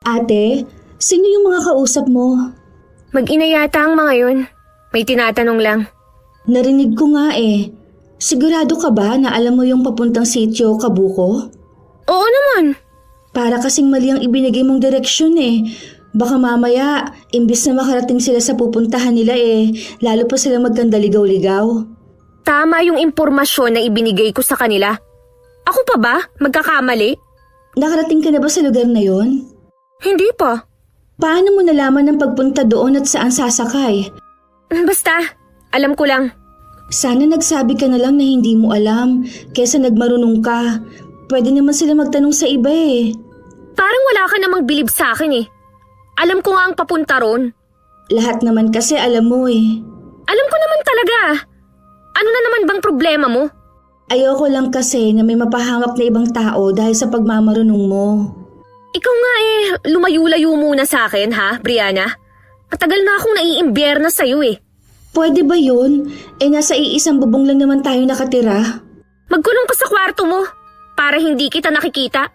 Ate, sino yung mga kausap mo? Mag-ina yata ang mga yun. May tinatanong lang. Narinig ko nga eh. Sigurado ka ba na alam mo yung papuntang sitio Kabuko? Oo naman. Para kasing mali ang ibinigay mong direksyon eh. Baka mamaya, imbis na makarating sila sa pupuntahan nila eh, lalo pa sila magkandaligaw-ligaw. Tama yung impormasyon na ibinigay ko sa kanila. Ako pa ba? Magkakamali? Nakarating ka na ba sa lugar na yon? Hindi pa. Paano mo nalaman ang pagpunta doon at saan sasakay? Basta, alam ko lang. Sana nagsabi ka na lang na hindi mo alam, kesa nagmarunong ka. Pwede naman sila magtanong sa iba eh. Parang wala ka namang bilib sa akin eh. Alam ko nga ang papunta ron. Lahat naman kasi alam mo eh. Alam ko naman talaga. Ano na naman bang problema mo? Ayoko lang kasi na may mapahamak na ibang tao dahil sa pagmamarunong mo. Ikaw nga eh, lumayo-layo muna sa akin ha, Brianna? Matagal na akong naiimbierna sa'yo eh. Pwede ba yun? Eh nasa iisang bubong lang naman tayo nakatira. Magkulong ka sa kwarto mo para hindi kita nakikita.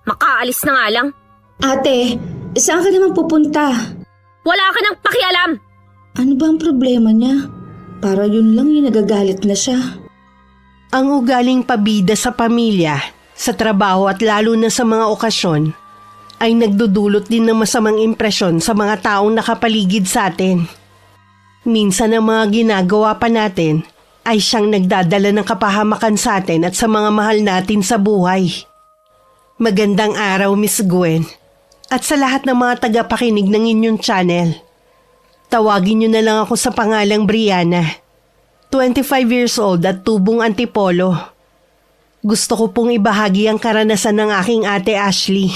Makaalis na nga lang. Ate, saan ka naman pupunta? Wala ka nang pakialam. Ano ba ang problema niya? Para yun lang yung nagagalit na siya. Ang ugaling pabida sa pamilya, sa trabaho at lalo na sa mga okasyon ay nagdudulot din ng masamang impresyon sa mga taong nakapaligid sa atin. Minsan ang mga ginagawa pa natin ay siyang nagdadala ng kapahamakan sa atin at sa mga mahal natin sa buhay. Magandang araw, Miss Gwen. At sa lahat ng mga tagapakinig ng inyong channel. Tawagin niyo na lang ako sa pangalang Brianna. 25 years old at tubong Antipolo. Gusto ko pong ibahagi ang karanasan ng aking ate Ashley.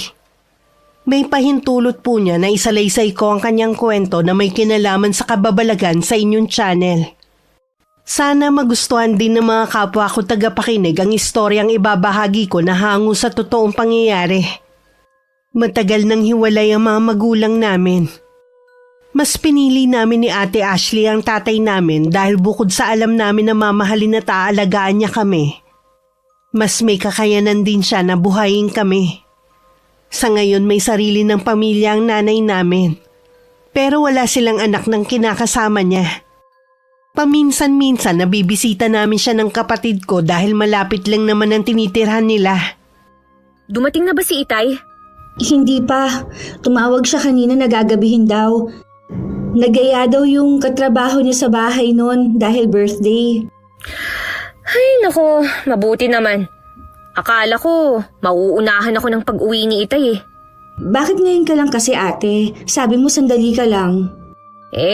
May pahintulot po niya na isalaysay ko ang kanyang kwento na may kinalaman sa kababalagan sa inyong channel. Sana magustuhan din ng mga kapwa ko tagapakinig ang istoryang ibabahagi ko na hango sa totoong pangyayari. Matagal nang hiwalay ang mga magulang namin. Mas pinili namin ni Ate Ashley ang tatay namin dahil bukod sa alam namin na mamahalin at aalagaan niya kami, mas may kakayanan din siya na buhayin kami. Sa ngayon may sarili ng pamilya ang nanay namin, pero wala silang anak ng kinakasama niya. Paminsan-minsan nabibisita namin siya ng kapatid ko dahil malapit lang naman ang tinitirhan nila. Dumating na ba si Itay? Hindi pa. Tumawag siya kanina na gagabihin daw. Nagaya daw yung katrabaho niya sa bahay noon dahil birthday. Ay nako, mabuti naman. Akala ko, mauunahan ako ng pag-uwi ni Itay eh. Bakit ngayon ka lang kasi ate? Sabi mo sandali ka lang.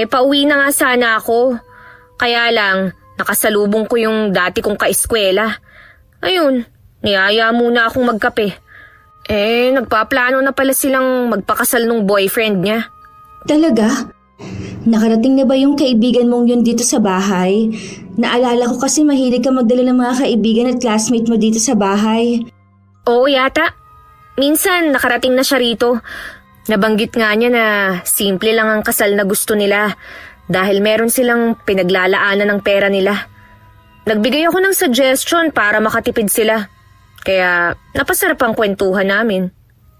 Pauwi na nga sana ako. Kaya lang, nakasalubong ko yung dati kong kaeskwela. Ayun, niyaya muna akong magkape. Nagpaplano na pala silang magpakasal nung boyfriend niya. Talaga? Nakarating na ba yung kaibigan mong yun dito sa bahay? Naalala ko kasi mahilig ka magdala ng mga kaibigan at classmate mo dito sa bahay. Oo yata. Minsan nakarating na siya rito. Nabanggit nga niya na simple lang ang kasal na gusto nila dahil meron silang pinaglalaanan ng pera nila. Nagbigay ako ng suggestion para makatipid sila. Kaya napasarap ang kwentuhan namin.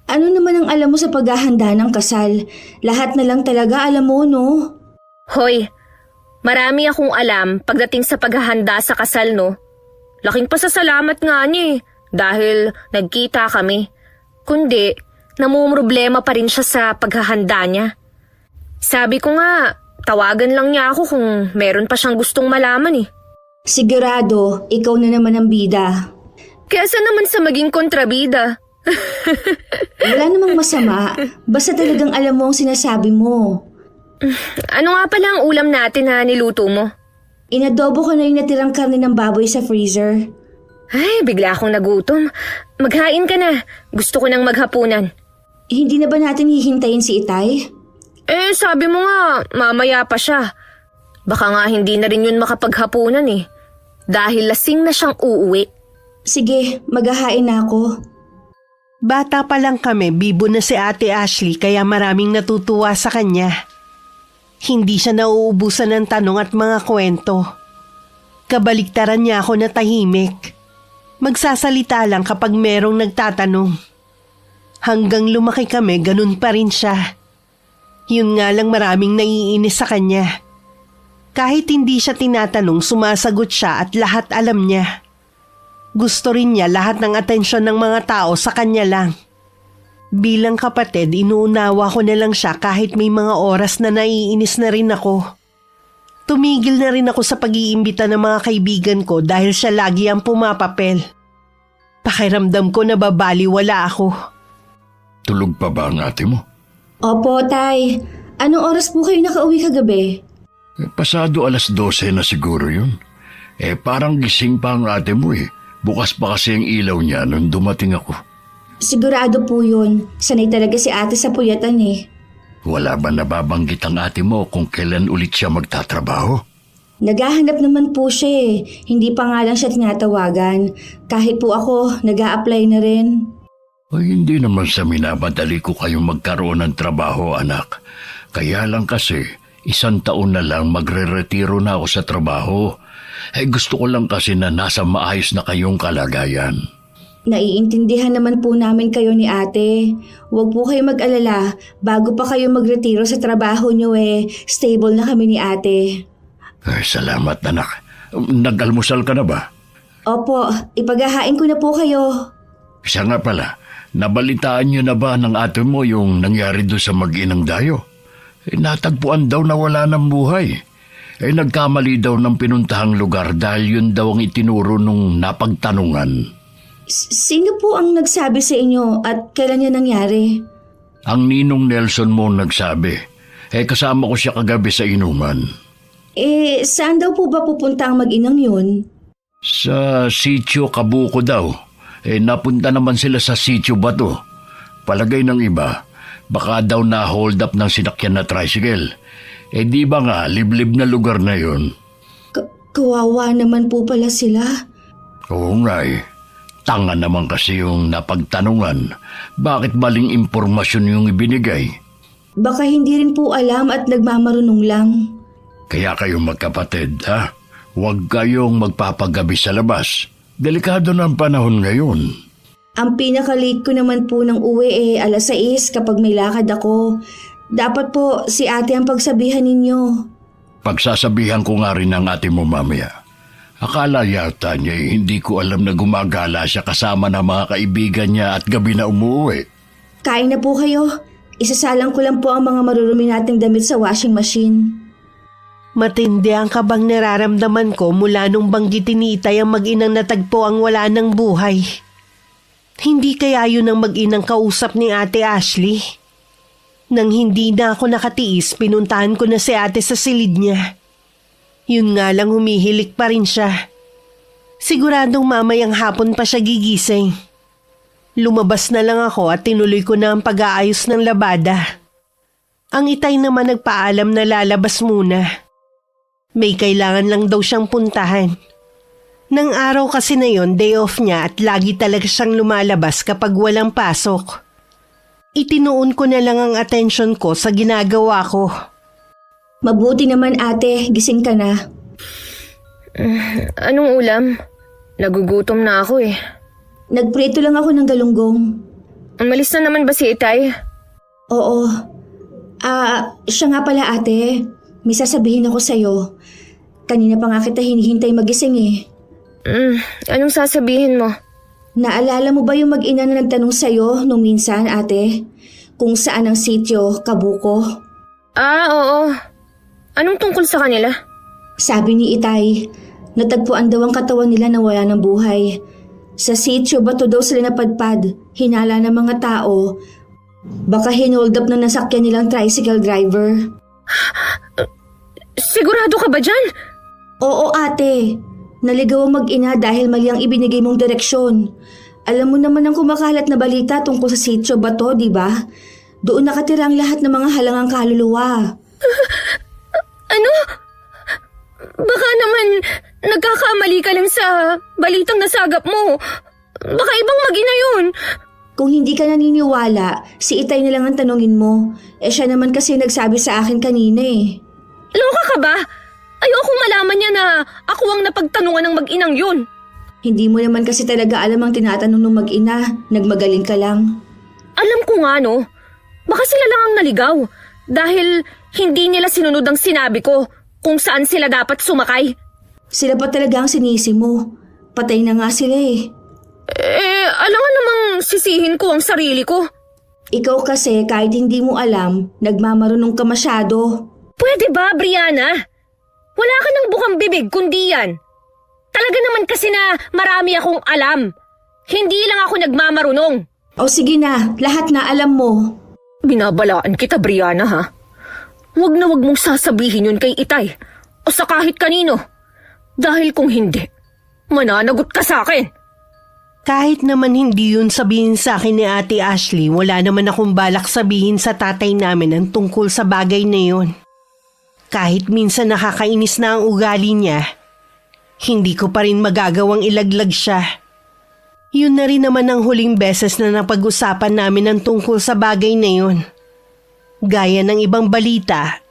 Ano naman ang alam mo sa paghahanda ng kasal? Lahat na lang talaga alam mo, no? Hoy, marami akong alam pagdating sa paghahanda sa kasal, no? Laking pasasalamat nga niya eh, dahil nagkita kami. Kundi, namumroblema pa rin siya sa paghahanda niya. Sabi ko nga, tawagan lang niya ako kung meron pa siyang gustong malaman eh. Sigurado, ikaw na naman ang bida. Kesa naman sa maging kontrabida. Wala namang masama, basta talagang alam mo ang sinasabi mo. Ano nga pala ang ulam natin na niluto mo? Inadobo ko na yung natirang karne ng baboy sa freezer. Ay, bigla akong nagutom. Maghain ka na. Gusto ko nang maghapunan. Hindi na ba natin hihintayin si Itay? Sabi mo nga, mamaya pa siya. Baka nga hindi na rin yun makapaghapunan eh. Dahil lasing na siyang uuwi. Sige, maghahain na ako. Bata pa lang kami, bibo na si Ate Ashley kaya maraming natutuwa sa kanya. Hindi siya nauubusan ng tanong at mga kwento. Kabaliktaran niya ako na tahimik. Magsasalita lang kapag merong nagtatanong. Hanggang lumaki kami, ganun pa rin siya. Yun nga lang maraming naiinis sa kanya. Kahit hindi siya tinatanong, sumasagot siya at lahat alam niya. Gusto rin niya lahat ng atensyon ng mga tao sa kanya lang. Bilang kapatid, inuunawa ko na lang siya kahit may mga oras na naiinis na rin ako. Tumigil na rin ako sa pag-iimbita ng mga kaibigan ko dahil siya lagi ang pumapapel. Pakiramdam ko na babaliwala ako. Tulog pa ba ang ate mo? Opo, Tay. Anong oras po kayo nakauwi kagabi? Pasado 12:00 na siguro yun. Parang gising pa ang ate mo eh. Bukas pa kasi ang ilaw niya nung dumating ako. Sigurado po yun. Sanay talaga si ate sa puyatan eh. Wala ba nababanggit ang ate mo kung kailan ulit siya magtatrabaho? Naghahanap naman po siya eh. Hindi pa nga lang siya tinatawagan. Kahit po ako, nag-a-apply na rin. Ay, hindi naman sa minamadali ko kayong magkaroon ng trabaho, anak. Kaya lang kasi, 1 taon na lang magre-retiro na ako sa trabaho. Gusto ko lang kasi na nasa maayos na kayong kalagayan. Naiintindihan naman po namin kayo ni ate. Huwag po kayo mag-alala. Bago pa kayo magretiro sa trabaho nyo stable na kami ni ate. Salamat, anak. Nag-almusal ka na ba? Opo, ipaghahain ko na po kayo. Siya nga pala, nabalitaan niyo na ba ng ate mo yung nangyari doon sa mag-inang Dayo? Natagpuan daw na wala ng buhay. Nagkamali daw ng pinuntahang lugar dahil yun daw ang itinuro nung napagtanungan. Sino po ang nagsabi sa inyo at kailan niya nangyari? Ang ninong Nelson mo nagsabi. Kasama ko siya kagabi sa inuman. Saan daw po ba pupunta ang mag-inang yun? Sa sitio Kabuko daw. Napunta naman sila sa sitio Bato. Palagay ng iba, baka daw na-hold up ng sinakyan na tricycle. Di ba nga, liblib na lugar na yun? Kawawa naman po pala sila. Oo nga Tanga naman kasi yung napagtanungan. Bakit maling impormasyon yung ibinigay? Baka hindi rin po alam at nagmamarunong lang. Kaya kayong magkapatid, ha? Huwag kayong magpapagabi sa labas. Delikado na ang panahon ngayon. Ang pinaka-late ko naman po ng uwi 6:00 kapag may lakad ako. Dapat po si ate ang pagsabihan ninyo. Pagsasabihan ko nga rin ng ate mo mamaya. Akala yata niya hindi ko alam na gumagala siya kasama ng mga kaibigan niya at gabi na umuwi. Kain na po kayo. Isasalang ko lang po ang mga marurumi nating damit sa washing machine. Matindi ang kabang nararamdaman ko mula nung banggitin ni Itay ang mag-inang natagpo ang wala ng buhay. Hindi kaya yun ang mag-inang kausap ni Ate Ashley? Nang hindi na ako nakatiis, pinuntahan ko na si ate sa silid niya. Yun nga lang humihilik pa rin siya. Siguradong mamayang hapon pa siya gigising. Lumabas na lang ako at tinuloy ko na ang pag-aayos ng labada. Ang Itay naman nagpaalam na lalabas muna. May kailangan lang daw siyang puntahan. Nang araw kasi na yon, day off niya at lagi talaga siyang lumalabas kapag walang pasok. Itinuon ko na lang ang atensyon ko sa ginagawa ko. Mabuti naman ate, gising ka na. Anong ulam? Nagugutom na ako Nagprito lang ako ng galunggong. Umalis na naman ba si Itay? Oo. Siya nga pala ate. May sasabihin ako sa'yo. Kanina pa nga kita hinihintay magising Anong sasabihin mo? Naalala mo ba yung mag-ina na nagtanong sa'yo nung minsan ate? Kung saan ang sitio, Kabuko? Oo. Anong tungkol sa kanila? Sabi ni Itay, natagpuan daw ang katawan nila na wala ng buhay. Sa sitio Bato daw sila napadpad, hinala ng mga tao. Baka hinold up ng nasakyan nilang tricycle driver. Sigurado ka ba dyan? Oo ate, naligaw ang mag-ina dahil mali ang ibinigay mong direksyon. Alam mo naman ang kumakalat na balita tungkol sa sitio Bato, di ba? Doon nakatira ang lahat ng mga halangang kaluluwa. Ano? Baka naman nagkakamali ka lang sa balitang nasagap mo. Baka ibang mag-ina yun. Kung hindi ka naniniwala, si Itay na lang ang tanungin mo. Siya naman kasi nagsabi sa akin kanina Loka ka ba? Ayokong malaman niya na ako ang napagtanungan ng mag-inang yun. Hindi mo naman kasi talaga alam ang tinatanong ng mag-ina. Nagmagaling ka lang. Alam ko nga no, baka sila lang ang naligaw dahil hindi nila sinunod ang sinabi ko kung saan sila dapat sumakay. Sila pa talaga ang sinisi mo. Patay na nga sila eh. Alam nga namang sisihin ko ang sarili ko. Ikaw kasi kahit hindi mo alam, nagmamarunong ka masyado. Pwede ba, Brianna? Wala ka ng bukang bibig kundi yan. Talaga naman kasi na marami akong alam. Hindi lang ako nagmamarunong. O sige na, lahat na alam mo. Binabalaan kita, Brianna, ha? Huwag na huwag mong sasabihin yun kay Itay o sa kahit kanino. Dahil kung hindi, mananagot ka sa akin. Kahit naman hindi yun sabihin sa akin ni Ate Ashley, wala naman akong balak sabihin sa tatay namin ang tungkol sa bagay na yun. Kahit minsan nakakainis na ang ugali niya, hindi ko pa rin magagawang ilaglag siya. Yun na rin naman ang huling beses na napag-usapan namin ang tungkol sa bagay na yun. Gaya ng ibang balita,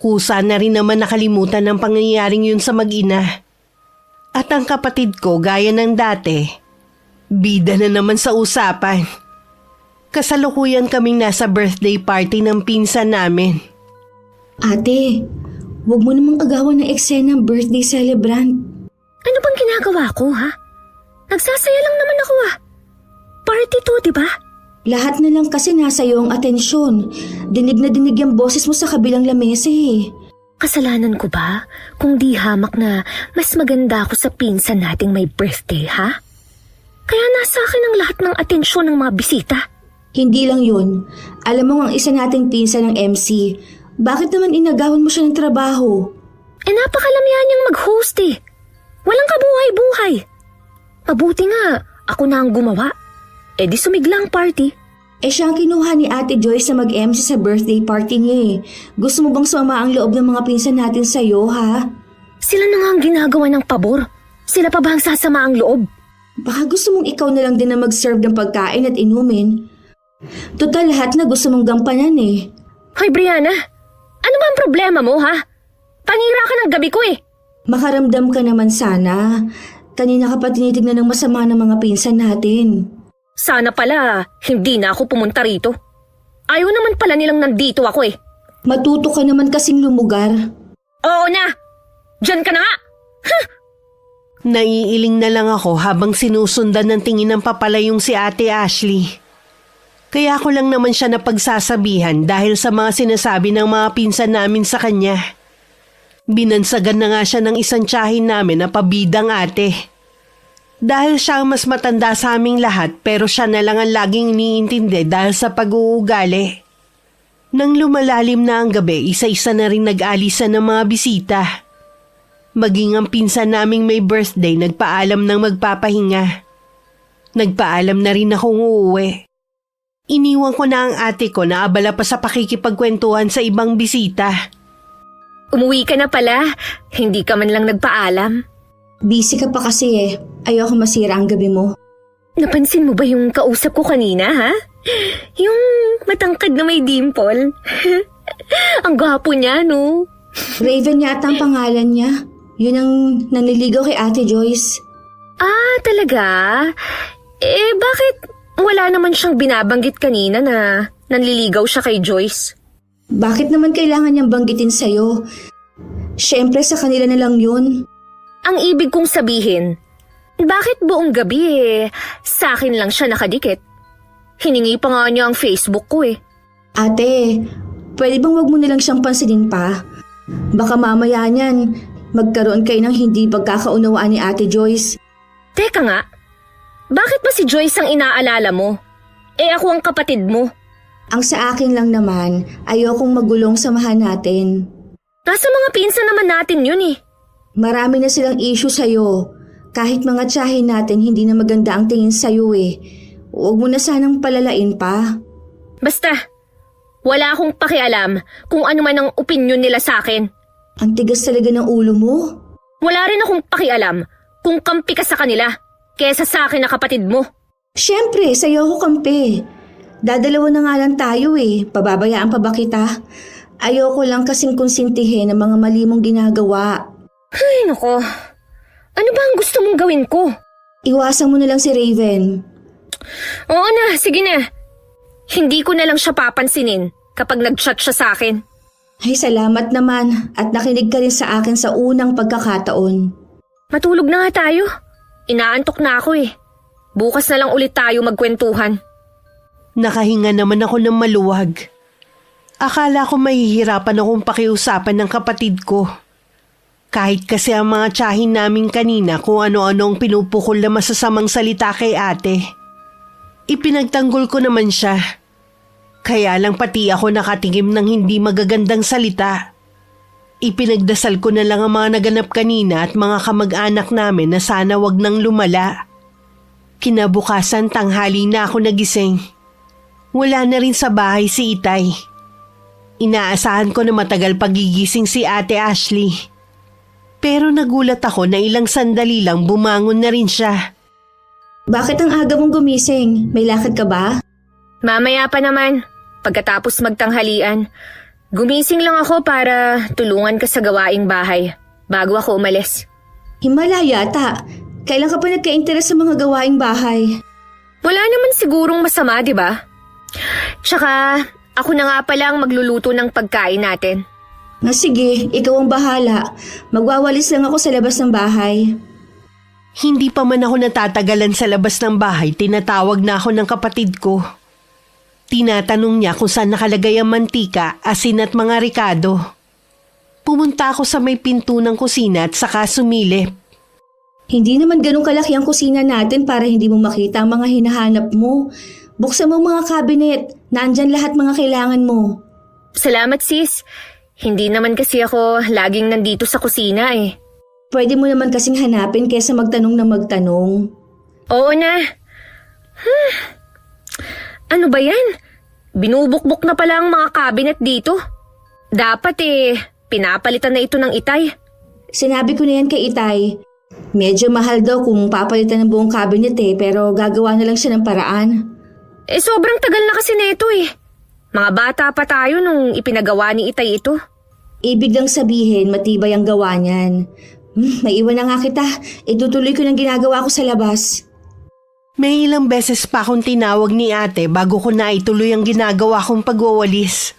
kusa na rin naman nakalimutan ang pangyayaring yun sa mag-ina. At ang kapatid ko, gaya ng dati, bida na naman sa usapan. Kasalukuyan kaming nasa birthday party ng pinsan namin. Ate, huwag mo namang agawan ng eksena ng birthday celebrant. Ano bang ginagawa ko, ha? Nagsasaya lang naman ako, Party to, di ba? Lahat na lang kasi nasa iyo ang atensyon. Dinig na dinig yung boses mo sa kabilang lamesa eh. Kasalanan ko ba kung di hamak na mas maganda ako sa pinsan nating may birthday, ha? Kaya nasa akin ang lahat ng atensyon ng mga bisita. Hindi lang yun. Alam mo ang isa nating pinsan ng MC. Bakit naman inagawan mo siya ng trabaho? Napakalamihan niyang mag-host eh. Walang kabuhay-buhay. Mabuti nga, ako na ang gumawa. Di sumiglang party. Siya ang kinuha ni Ate Joyce na mag-MC sa birthday party niya eh. Gusto mo bang sumama ang loob ng mga pinsan natin sa'yo, ha? Sila na nga ang ginagawa ng pabor. Sila pa ba ang sasama ang loob? Baka gusto mong ikaw na lang din na mag-serve ng pagkain at inumin. Total lahat na gusto mong gampanan eh. Hoy Brianna, ano ba ang problema mo, ha? Panira ka ng gabi ko eh. Makaramdam ka naman sana. Kanina ka pa tinitignan ng masama ng mga pinsan natin. Sana pala, hindi na ako pumunta rito. Ayaw naman pala nilang nandito ako eh. Matuto ka naman kasing lumugar. Oo na! Diyan ka na nga! Naiiling na lang ako habang sinusundan ng tingin ng papalayong si Ate Ashley. Kaya ko lang naman siya napagsasabihan dahil sa mga sinasabi ng mga pinsan namin sa kanya. Binansagan na nga siya ng isang tiyahin namin na pabidang ate. Dahil siya ang mas matanda sa aming lahat pero siya na lang ang laging iniintindi dahil sa pag-uugali. Nang lumalalim na ang gabi, isa-isa na rin nag-alisan ng mga bisita. Maging ang pinsan naming may birthday nagpaalam ng magpapahinga. Nagpaalam na rin akong uuwi. Iniwan ko na ang ate ko na abala pa sa pakikipagkwentuhan sa ibang bisita. Umuwi ka na pala, hindi ka man lang nagpaalam. Busy ka pa kasi eh. Ayoko masira ang gabi mo. Napansin mo ba yung kausap ko kanina, ha? Yung matangkad na may dimple. Ang gwapo niya, no? Raven yata ang pangalan niya. Yun ang nanliligaw kay Ate Joyce. Ah, talaga? Bakit wala naman siyang binabanggit kanina na nanliligaw siya kay Joyce? Bakit naman kailangan niyang banggitin sa'yo? Siyempre sa kanila na lang yun. Ang ibig kong sabihin, bakit buong gabi sa akin lang siya nakadikit? Hiningi pa nga niya ang Facebook ko eh. Ate, pwede bang wag mo nilang siyang pansinin pa? Baka mamaya niyan, magkaroon kayo ng hindi pagkakaunawaan ni Ate Joyce. Teka nga, bakit ba si Joyce ang inaalala mo? Ako ang kapatid mo. Ang sa akin lang naman, ayokong magulong samahan natin. Nasa mga pinsan naman natin yun eh. Marami na silang issue sa'yo. Kahit mga tiyahin natin, hindi na maganda ang tingin sa'yo eh. Huwag mo na sanang palalain pa. Basta, wala akong pakialam kung ano man ang opinyon nila sa akin. Ang tigas talaga ng ulo mo. Wala rin akong pakialam kung kampi ka sa kanila kesa sa akin na kapatid mo. Siyempre, sa'yo ako kampi. Dadalawa na nga lang tayo eh. Pababayaan pa ba kita? Ayoko lang kasing konsintihin ang mga mali mong ginagawa. Ay, nako. Ano ba ang gusto mong gawin ko? Iwasan mo na lang si Raven. Oo na, sige na. Hindi ko na lang siya papansinin kapag nag-chat siya sa akin. Ay, salamat naman at nakinig ka rin sa akin sa unang pagkakataon. Matulog na nga tayo. Inaantok na ako eh. Bukas na lang ulit tayo magkwentuhan. Nakahinga naman ako ng maluwag. Akala ko mahihirapan akong pakiusapan ng kapatid ko. Kahit kasi ang mga tiyahin namin kanina kung ano-ano ang pinupukol na masasamang salita kay ate. Ipinagtanggol ko naman siya. Kaya lang pati ako nakatingim ng hindi magagandang salita. Ipinagdasal ko na lang ang mga naganap kanina at mga kamag-anak namin na sana wag nang lumala. Kinabukasan tanghali na ako nagising. Wala na rin sa bahay si Itay. Inaasahan ko na matagal pagigising si Ate Ashley. Pero nagulat ako na ilang sandali lang bumangon na rin siya. Bakit ang aga mong gumising? May lakad ka ba? Mamaya pa naman, pagkatapos magtanghalian. Gumising lang ako para tulungan ka sa gawaing bahay bago ako umalis. Himala yata. Kailan ka pa nagka-interes sa mga gawaing bahay? Wala naman sigurong masama, di ba? Tsaka, ako na nga palang magluluto ng pagkain natin. Na sige, ikaw ang bahala. Magwawalis lang ako sa labas ng bahay. Hindi pa man ako natatagalan sa labas ng bahay, tinatawag na ako ng kapatid ko. Tinatanong niya kung saan nakalagay ang mantika, asin at mga rikado. Pumunta ako sa may pinto ng kusina at saka sumilip. Hindi naman ganun kalaki ang kusina natin para hindi mo makita ang mga hinahanap mo. Buksan mo mga cabinet. Nandyan lahat mga kailangan mo. Salamat sis. Hindi naman kasi ako laging nandito sa kusina eh. Pwede mo naman kasing hanapin kaysa magtanong na magtanong. Oo na. Ano ba yan? Binubukbok na pala ang mga cabinet dito. Dapat pinapalitan na ito ng Itay. Sinabi ko na yan kay Itay. Medyo mahal daw kung papalitan ng buong cabinet pero gagawa na lang siya ng paraan. Sobrang tagal na kasi nito eh. Mga bata pa tayo nung ipinagawa ni Itay ito. Ibig lang sabihin matibay ang gawa niyan. Maiwan na nga kita. Itutuloy ko ng ginagawa ko sa labas. May ilang beses pa akong tinawag ni ate bago ko na ituloy ang ginagawa kong pagwawalis.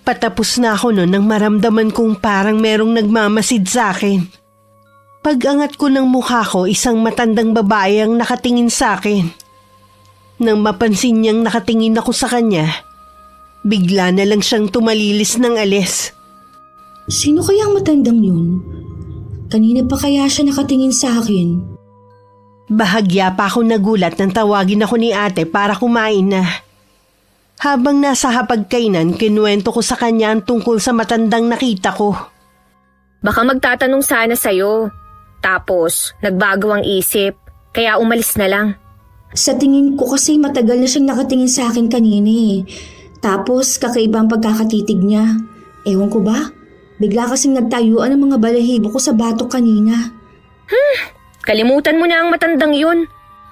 Patapos na ako noon nang maramdaman kong parang merong nagmamasid sa akin. Pag-angat ko ng mukha ko, isang matandang babae ang nakatingin sa akin. Nang mapansin niyang nakatingin ako sa kanya, bigla na lang siyang tumalilis ng alis. Sino kaya ang matandang yun? Kanina pa kaya siya nakatingin sa akin? Bahagya pa ako nagulat nang tawagin ako ni ate para kumain na. Habang nasa hapagkainan, kinuwento ko sa kanya ang tungkol sa matandang nakita ko. Baka magtatanong sana sa'yo. Tapos, nagbago ang isip, kaya umalis na lang. Sa tingin ko kasi matagal na siyang nakatingin sa akin kanina. Tapos kakaiba ang pagkakatitig niya. Ewan ko ba? Bigla kasing nagtayuan ang mga balahibo ko sa batok kanina. Kalimutan mo na ang matandang yun.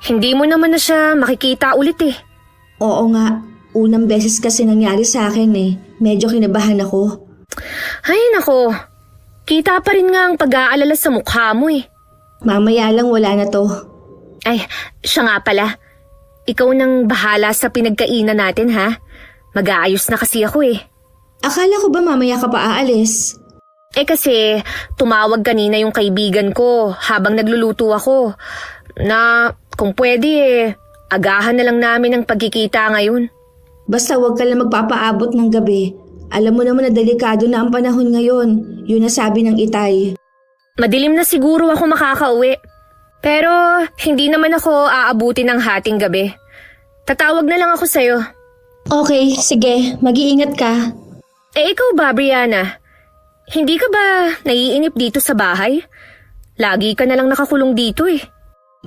Hindi mo naman na siya makikita ulit eh. Oo nga, unang beses kasi nangyari sa akin Medyo kinabahan ako. Ay nako, kita pa rin nga ang pag-aalala sa mukha mo eh. Mamaya lang wala na to. Ay, siya nga pala. Ikaw nang bahala sa pinagkainan natin ha. Mag-aayos na kasi ako eh. Akala ko ba mamaya ka pa aalis? Kasi tumawag kanina yung kaibigan ko habang nagluluto ako. Na kung pwede agahan na lang namin ang pagkikita ngayon. Basta wag ka lang magpapaabot ng gabi. Alam mo naman na delikado na ang panahon ngayon. Yun ang sabi ng Itay. Madilim na siguro ako makakauwi. Pero hindi naman ako aabuti ng hating gabi. Tatawag na lang ako sa'yo. Okay, sige. Mag-iingat ka. Ikaw ba, Brianna? Hindi ka ba naiinip dito sa bahay? Lagi ka na lang nakakulong dito eh.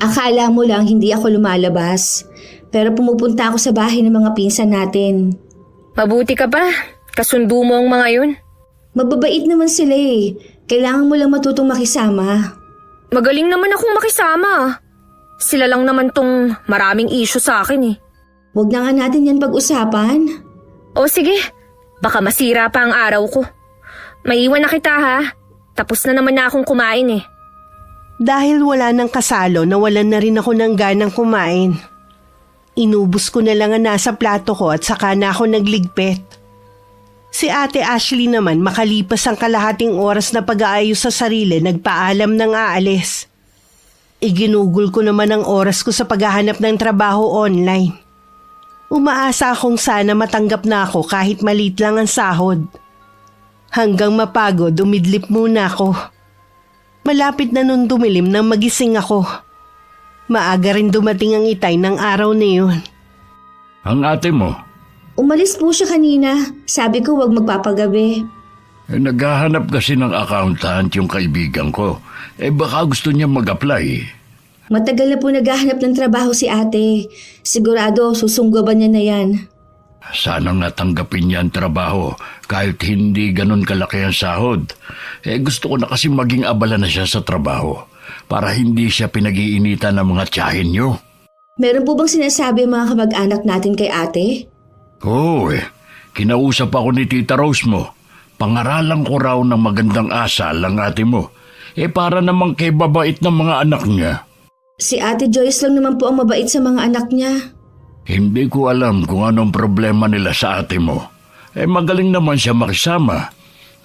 Akala mo lang hindi ako lumalabas. Pero pumupunta ako sa bahay ng mga pinsan natin. Mabuti ka ba? Kasundo mo ang mga yun. Mababait naman sila Kailangan mo lang matutong makisama. Magaling naman akong makisama. Sila lang naman tong maraming issue sa akin eh. Huwag na nga natin yan pag-usapan. O sige, baka masira pa ang araw ko. Maiwan na kita ha. Tapos na naman na akong kumain eh. Dahil wala ng kasalo, nawalan na rin ako ng ganang kumain. Inubos ko na lang ang nasa plato ko at saka na ako nagligpit. Si Ate Ashley naman makalipas ang kalahating oras na pag-aayos sa sarili, nagpaalam ng aalis. Iginugol ko naman ang oras ko sa paghahanap ng trabaho online. Umaasa akong sana matanggap na ako kahit maliit lang ang sahod. Hanggang mapagod, umidlip muna ako. Malapit na nun dumilim nang magising ako. Maaga rin dumating ang itay ng araw na yun. Ang ate mo, Umalis po siya kanina. Sabi ko wag magpapagabi. naghahanap kasi ng accountant yung kaibigan ko. Baka gusto niya mag-apply. Matagal na po naghahanap ng trabaho si ate. Sigurado susunggaban niya na yan. Sana nga tanggapin niya ang trabaho kahit hindi ganun kalaki ang sahod. Gusto ko na kasi maging abala na siya sa trabaho para hindi siya pinag-iinitan ng mga tiyahin niyo. Meron po bang sinasabi ang mga kamag-anak natin kay ate? Oo kinausap ako ni Tita Rose mo. Pangaralan ko raw ng magandang asal ang ate mo. Para namang kay babait ng mga anak niya. Si ate Joyce lang naman po ang mabait sa mga anak niya. Hindi ko alam kung anong problema nila sa ate mo. Magaling naman siya makisama.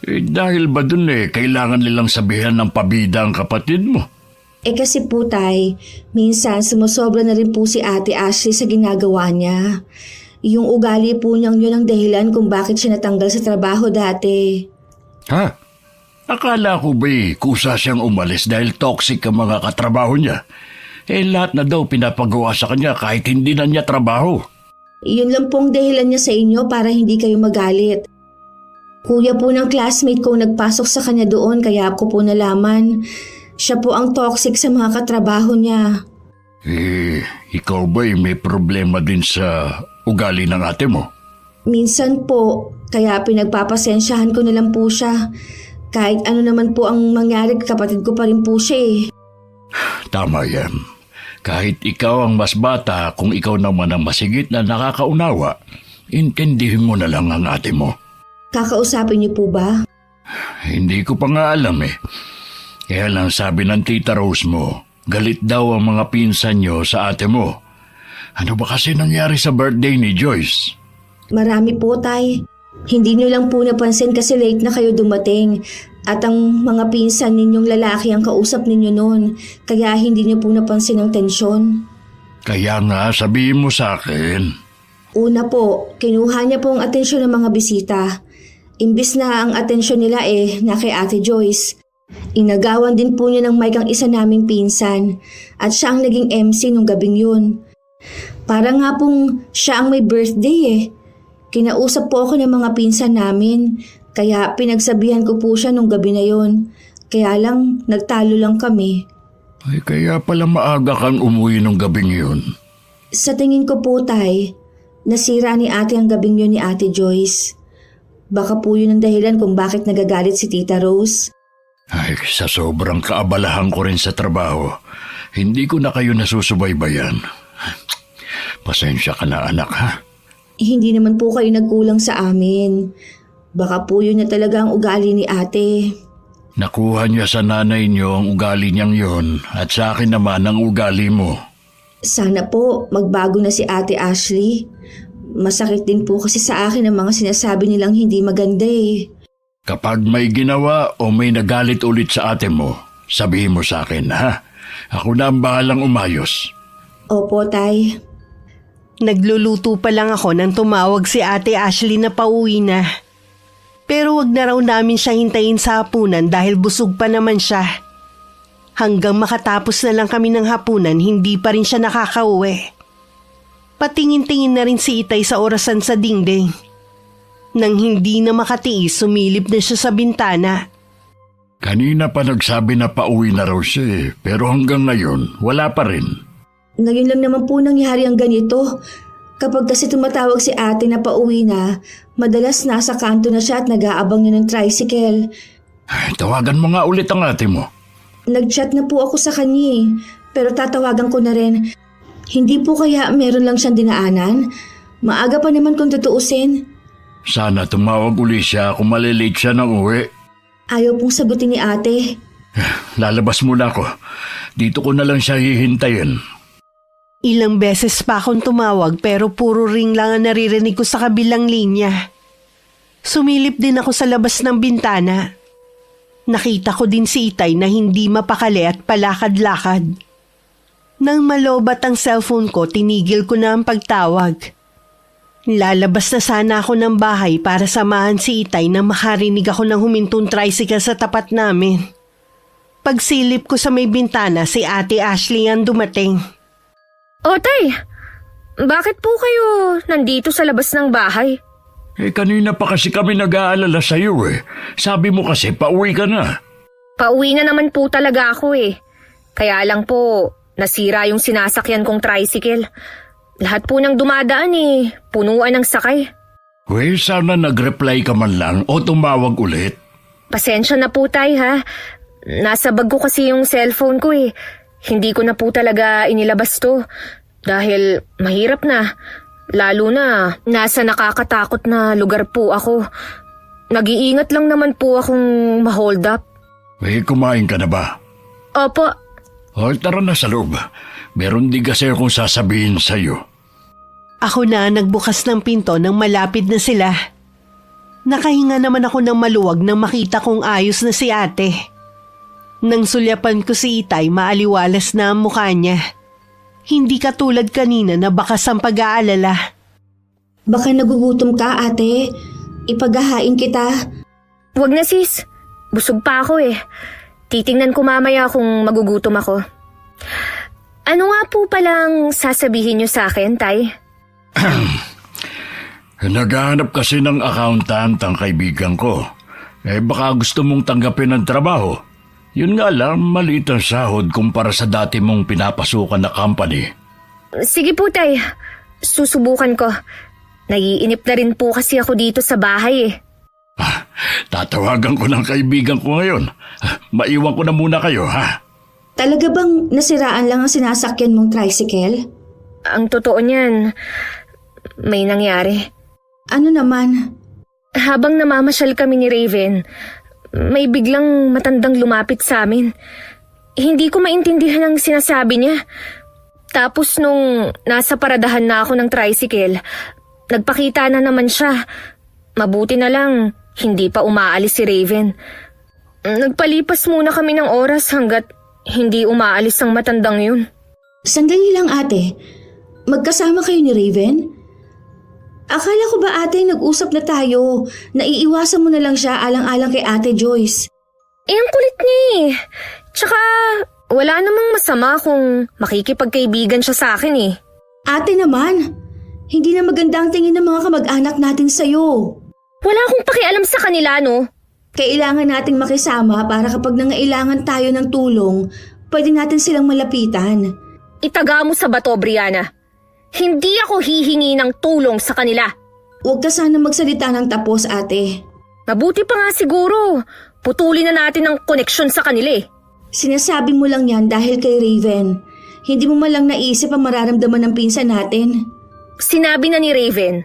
Dahil ba dun kailangan nilang sabihan ng pabida ang kapatid mo? Kasi po tay, minsan sumusobra na rin po si ate Ashley sa ginagawa niya. Yung ugali po niyang yun ang dahilan kung bakit siya natanggal sa trabaho dati. Ha? Akala ko ba'y kusa siyang umalis dahil toxic ang mga katrabaho niya? Lahat na daw pinapagawa sa kanya kahit hindi na niya trabaho. Yun lang pong dahilan niya sa inyo para hindi kayo magalit. Kuya po ng classmate kong nagpasok sa kanya doon kaya ko po nalaman. Siya po ang toxic sa mga katrabaho niya. Ikaw ba'y may problema din sa ugali ng ate mo? Minsan po, kaya pinagpapasensyahan ko na lang po siya. Kahit ano naman po ang mangyari, kapatid ko pa rin po siya eh. Tama yan. Kahit ikaw ang mas bata, kung ikaw naman ang masigit na nakakaunawa, intindihin mo na lang ang ate mo. Kakausapin niyo po ba? Hindi ko pa nga alam Kaya lang sabi ng Tita Rose mo, galit daw ang mga pinsan niyo sa ate mo. Ano ba kasi nangyari sa birthday ni Joyce? Marami po, tay. Hindi niyo lang po napansin kasi late na kayo dumating. At ang mga pinsan ninyong lalaki ang kausap ninyo noon. Kaya hindi niyo po napansin ang tensyon. Kaya nga sabihin mo sa akin. Una po, kinuha niya po ang atensyon ng mga bisita. Imbis na ang atensyon nila na kay Ate Joyce. Inagawan din po niya ng mic ang isa naming pinsan. At siya ang naging MC nung gabing yun. Para nga pong siya ang may birthday Kinausap po ako ng mga pinsan namin, kaya pinagsabihan ko po siya nung gabi na yon. Kaya lang, nagtalo lang kami. Kaya pala maaga kang umuwi nung gabing yun. Sa tingin ko po, tay, nasira ni ate ang gabing yun ni Ate Joyce. Baka po yun ang dahilan kung bakit nagagalit si Tita Rose. Sa sobrang kaabalahan ko rin sa trabaho, hindi ko na kayo nasusubaybayan. Pasensya ka na anak ha. Hindi naman po kayo nagkulang sa amin. Baka po yun na talaga ang ugali ni ate. Nakuha niya sa nanay niyo ang ugali niyang yon at sa akin naman ang ugali mo. Sana po magbago na si Ate Ashley. Masakit din po kasi sa akin ang mga sinasabi nilang hindi maganda Kapag may ginawa o may nagalit ulit sa ate mo, sabihin mo sa akin ha. Ako na ang bahalang umayos. Opo, tay. Nagluluto pa lang ako nang tumawag si Ate Ashley na pauwi na. Pero wag na raw namin siya hintayin sa hapunan dahil busog pa naman siya. Hanggang makatapos na lang kami ng hapunan, hindi pa rin siya nakakauwi. Patingin-tingin na rin si Itay sa orasan sa dingding. Nang hindi na makatiis, sumilip na siya sa bintana. Kanina pa nagsabi na pauwi na raw siya pero hanggang ngayon wala pa rin. Ngayon lang naman po nangyari ang ganito. Kapag kasi tumatawag si ate na pauwi na, madalas nasa kanto na siya at nag-aabang niya ng tricycle. Tawagan mo nga ulit ang ate mo. Nag-chat na po ako sa kanya pero tatawagan ko na rin. Hindi po kaya meron lang siyang dinaanan? Maaga pa naman kung tutuusin. Sana tumawag uli siya kung malilate siya ng uwi. Ayaw pong sagutin ni ate. Lalabas muna ako. Dito ko na lang siya hihintayin. Ilang beses pa akong tumawag pero puro ring lang ang naririnig ko sa kabilang linya. Sumilip din ako sa labas ng bintana. Nakita ko din si Itay na hindi mapakali at palakad-lakad. Nang malobat ang cellphone ko, tinigil ko na ang pagtawag. Lalabas na sana ako ng bahay para samahan si Itay na makarinig ako ng humintong tricycle sa tapat namin. Pagsilip ko sa may bintana, si Ate Ashley ang dumating. O tay, bakit po kayo nandito sa labas ng bahay? Kanina pa kasi kami nag-aalala sa iyo eh. Sabi mo kasi pauwi ka na. Pauwi na naman po talaga ako eh. Kaya lang po, nasira yung sinasakyan kong tricycle. Lahat po ng dumadaan eh, punuan ng sakay. Sana nag-reply ka man lang o tumawag ulit. Pasensya na po tay ha. Nasa bag ko kasi yung cellphone ko eh. Hindi ko na po talaga inilabas to. Dahil mahirap na. Lalo na nasa nakakatakot na lugar po ako. Nag-iingat lang naman po akong ma-hold up. Kumain ka na ba? Opo. Tara na sa loob. Meron din kasi akong sasabihin sa iyo. Ako na nagbukas ng pinto nang malapit na sila. Nakahinga naman ako ng maluwag nang makita kong ayos na si ate. Nang sulyapan ko si Itay, maaliwalas na ang mukha niya. Hindi katulad kanina na bakas ang pag-aalala. Baka nagugutom ka, ate. Ipaghahain kita. Huwag na sis. Busog pa ako eh. Titingnan ko mamaya kung magugutom ako. Ano nga po palang sasabihin niyo sa akin, Tay? Naghahanap kasi ng accountant ang kaibigan ko. Baka gusto mong tanggapin ang trabaho. Yun nga lang, maliit ang sahod kumpara sa dati mong pinapasukan na company. Sige po, Tay. Susubukan ko. Naiinip na rin po kasi ako dito sa bahay eh. Tatawagan ko ng kaibigan ko ngayon. Maiwan ko na muna kayo, ha? Talaga bang nasiraan lang ang sinasakyan mong tricycle? Ang totoo niyan, may nangyari. Ano naman? Habang namamasyal kami ni Raven, may biglang matandang lumapit sa amin. Hindi ko maintindihan ang sinasabi niya. Tapos nung nasa paradahan na ako ng tricycle, nagpakita na naman siya. Mabuti na lang, hindi pa umaalis si Raven. Nagpalipas muna kami ng oras hanggat hindi umaalis ang matandang yun. Sandali lang, ate. Magkasama kayo ni Raven? Akala ko ba, ate, nag-usap na tayo? Naiiwasan mo na lang siya alang-alang kay Ate Joyce. Ang kulit niya eh. Tsaka wala namang masama kung makikipagkaibigan siya sa akin eh. Ate naman, hindi na maganda ang tingin ng mga kamag-anak natin sa'yo. Wala akong pakialam sa kanila, no? Kailangan nating makisama para kapag nangailangan tayo ng tulong, pwede natin silang malapitan. Itaga mo sa bato, Brianna. Hindi ako hihingi ng tulong sa kanila. Huwag ka sana magsalita ng tapos, ate. Mabuti pa nga siguro. Putulin na natin ang koneksyon sa kanila eh. Sinasabi mo lang yan dahil kay Raven. Hindi mo malang naisip ang mararamdaman ng pinsan natin. Sinabi na ni Raven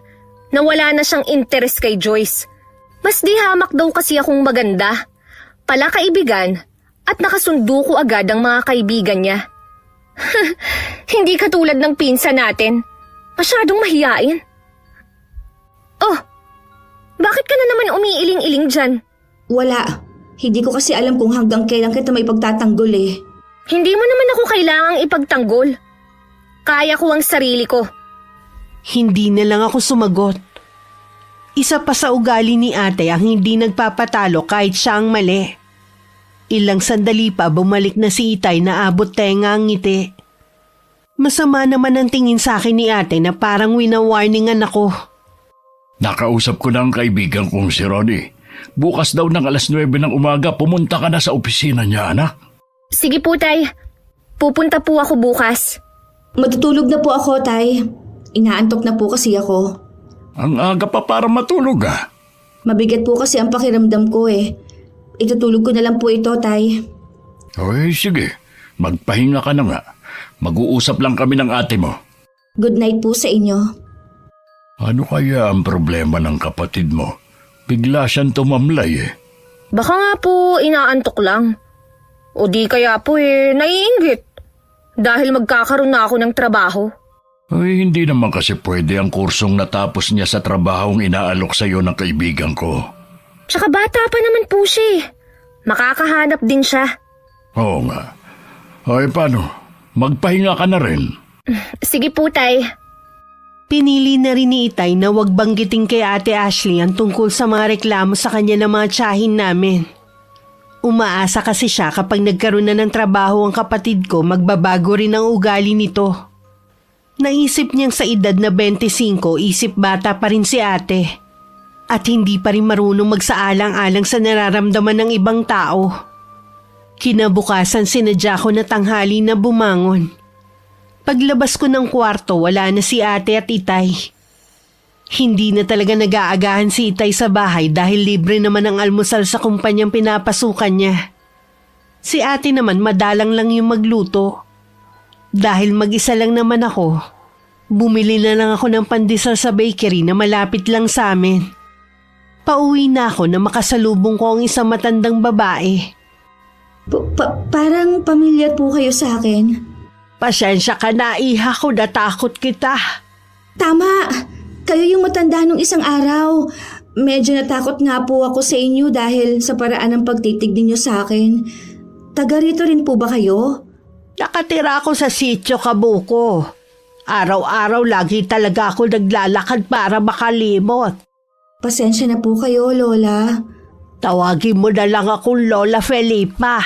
na wala na siyang interest kay Joyce. Mas di hamak daw kasi akong maganda, pala kaibigan, at nakasundo ko agad ang mga kaibigan niya. Hindi katulad ng pinsan natin. Masyadong mahiyain. Oh, bakit ka na naman umiiling-iling dyan? Wala. Hindi ko kasi alam kung hanggang kailan kita may pagtatanggol eh. Hindi mo naman ako kailangang ipagtanggol. Kaya ko ang sarili ko. Hindi na lang ako sumagot. Isa pa sa ugali ni ate ang hindi nagpapatalo kahit siya ang mali. Ilang sandali pa bumalik na si Itay na abot tenga ang ngiti. Masama naman ang tingin sa akin ni ate na parang wina-warningan ako. Nakausap ko na ang kaibigan kong si Ronnie. Bukas daw ng 9:00 ng umaga pumunta ka na sa opisina niya, anak. Sige po, Tay. Pupunta po ako bukas. Matutulog na po ako, Tay. Inaantok na po kasi ako. Ang aga pa para matulog, ah. Mabigat po kasi ang pakiramdam ko eh. Itutulog ko na lang po ito, Tay. Sige. Magpahinga ka na nga. Mag-uusap lang kami ng ate mo. Good night po sa inyo. Ano kaya ang problema ng kapatid mo? Bigla siyang tumamlay eh. Baka nga po inaantok lang. O di kaya po naiinggit. dahil magkakaroon na ako ng trabaho. Ay, hindi naman kasi pwede ang kursong natapos niya sa trabahong inaalok sa iyo ng kaibigan ko. Tsaka bata pa naman po siya eh. Makakahanap din siya. Oo nga. Ay, paano? Magpahinga ka na rin. Sige po, Tay. Pinili na rin ni Itay na wag banggitin kay Ate Ashley ang tungkol sa mga reklamo sa kanya ng mga tiyahin namin. Umaasa kasi siya kapag nagkaroon na ng trabaho ang kapatid ko, magbabago rin ang ugali nito. Naisip niyang sa edad na 25, isip bata pa rin si ate. At hindi pa rin marunong magsaalang-alang sa nararamdaman ng ibang tao. Kinabukasan sinadya ko na tanghali na bumangon. Paglabas ko ng kwarto, wala na si ate at Itay. Hindi na talaga nag-aagahan si Itay sa bahay dahil libre naman ang almusal sa kumpanyang pinapasukan niya. Si ate naman madalang lang yung magluto. Dahil mag-isa lang naman ako, bumili na lang ako ng pandesal sa bakery na malapit lang sa amin. Pauwi na ako na makasalubong ko ang isang matandang babae. Parang pamilyar po kayo sa akin. Pasensya ka na, iha ko, natakot kita. Tama! Kayo yung matanda nung isang araw. Medyo natakot nga po ako sa inyo dahil sa paraan ng pagtitig ninyo sa akin. Taga rito rin po ba kayo? Nakatira ako sa sitio Kabuko. Araw-araw lagi talaga ako naglalakad para makalimot. Pasensya na po kayo, Lola. Tawagin mo na lang akong Lola Felipa.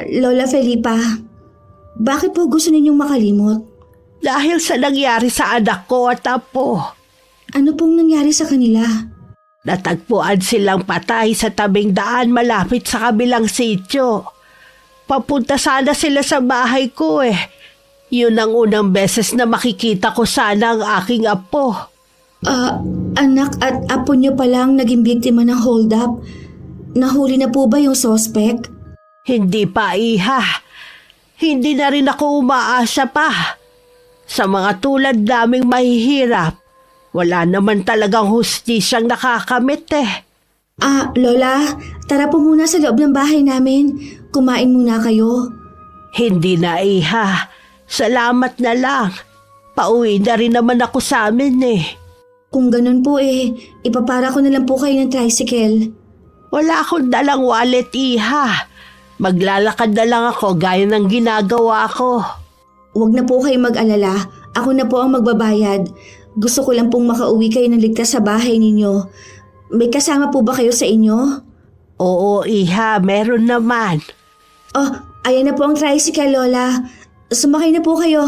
Lola Felipa, bakit po gusto ninyong makalimot? Dahil sa nangyari sa anak ko at apo. Ano pong nangyari sa kanila? Natagpuan silang patay sa tabing daan malapit sa kabilang sitio. Papunta sana sila sa bahay ko eh. Yun ang unang beses na makikita ko sana ang aking apo. Anak at apo niyo palang naging biktima ng hold-up. Nahuli na po ba yung suspect? Hindi pa, iha. Hindi na rin ako umaasa pa. Sa mga tulad naming mahihirap, wala naman talagang hustisyang nakakamit eh. Lola, tara po muna sa loob ng bahay namin. Kumain muna kayo. Hindi na, iha. Salamat na lang. Pauwi na rin naman ako sa amin eh. Kung ganun po ipapara ko na lang po kayo ng tricycle. Wala akong dalang wallet, iha. Maglalakad na lang ako gaya ng ginagawa ko. Huwag na po kayo mag-alala. Ako na po ang magbabayad. Gusto ko lang pong makauwi kayo ng ligtas sa bahay ninyo. May kasama po ba kayo sa inyo? Oo, iha. Meron naman. Oh, ayan na po ang tricycle, Lola. Sumakay na po kayo.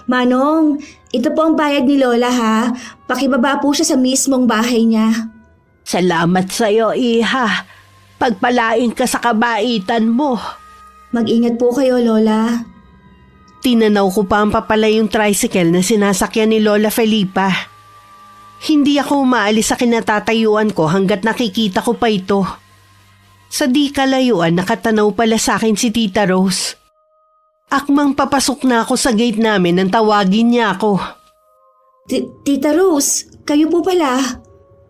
Manong, ito po ang bayad ni Lola ha. Pakibaba po siya sa mismong bahay niya. Salamat sa'yo, iha. Pagpalain ka sa kabaitan mo. Mag-ingat po kayo, Lola. Tinanaw ko pa ang papalay yung tricycle na sinasakyan ni Lola Felipa. Hindi ako umaalis sa kinatatayuan ko hanggat nakikita ko pa ito. Sa di kalayuan, nakatanaw pala sa akin si Tita Rose. Akmang papasok na ako sa gate namin nang tawagin niya ako. Tita Rose, kayo po pala.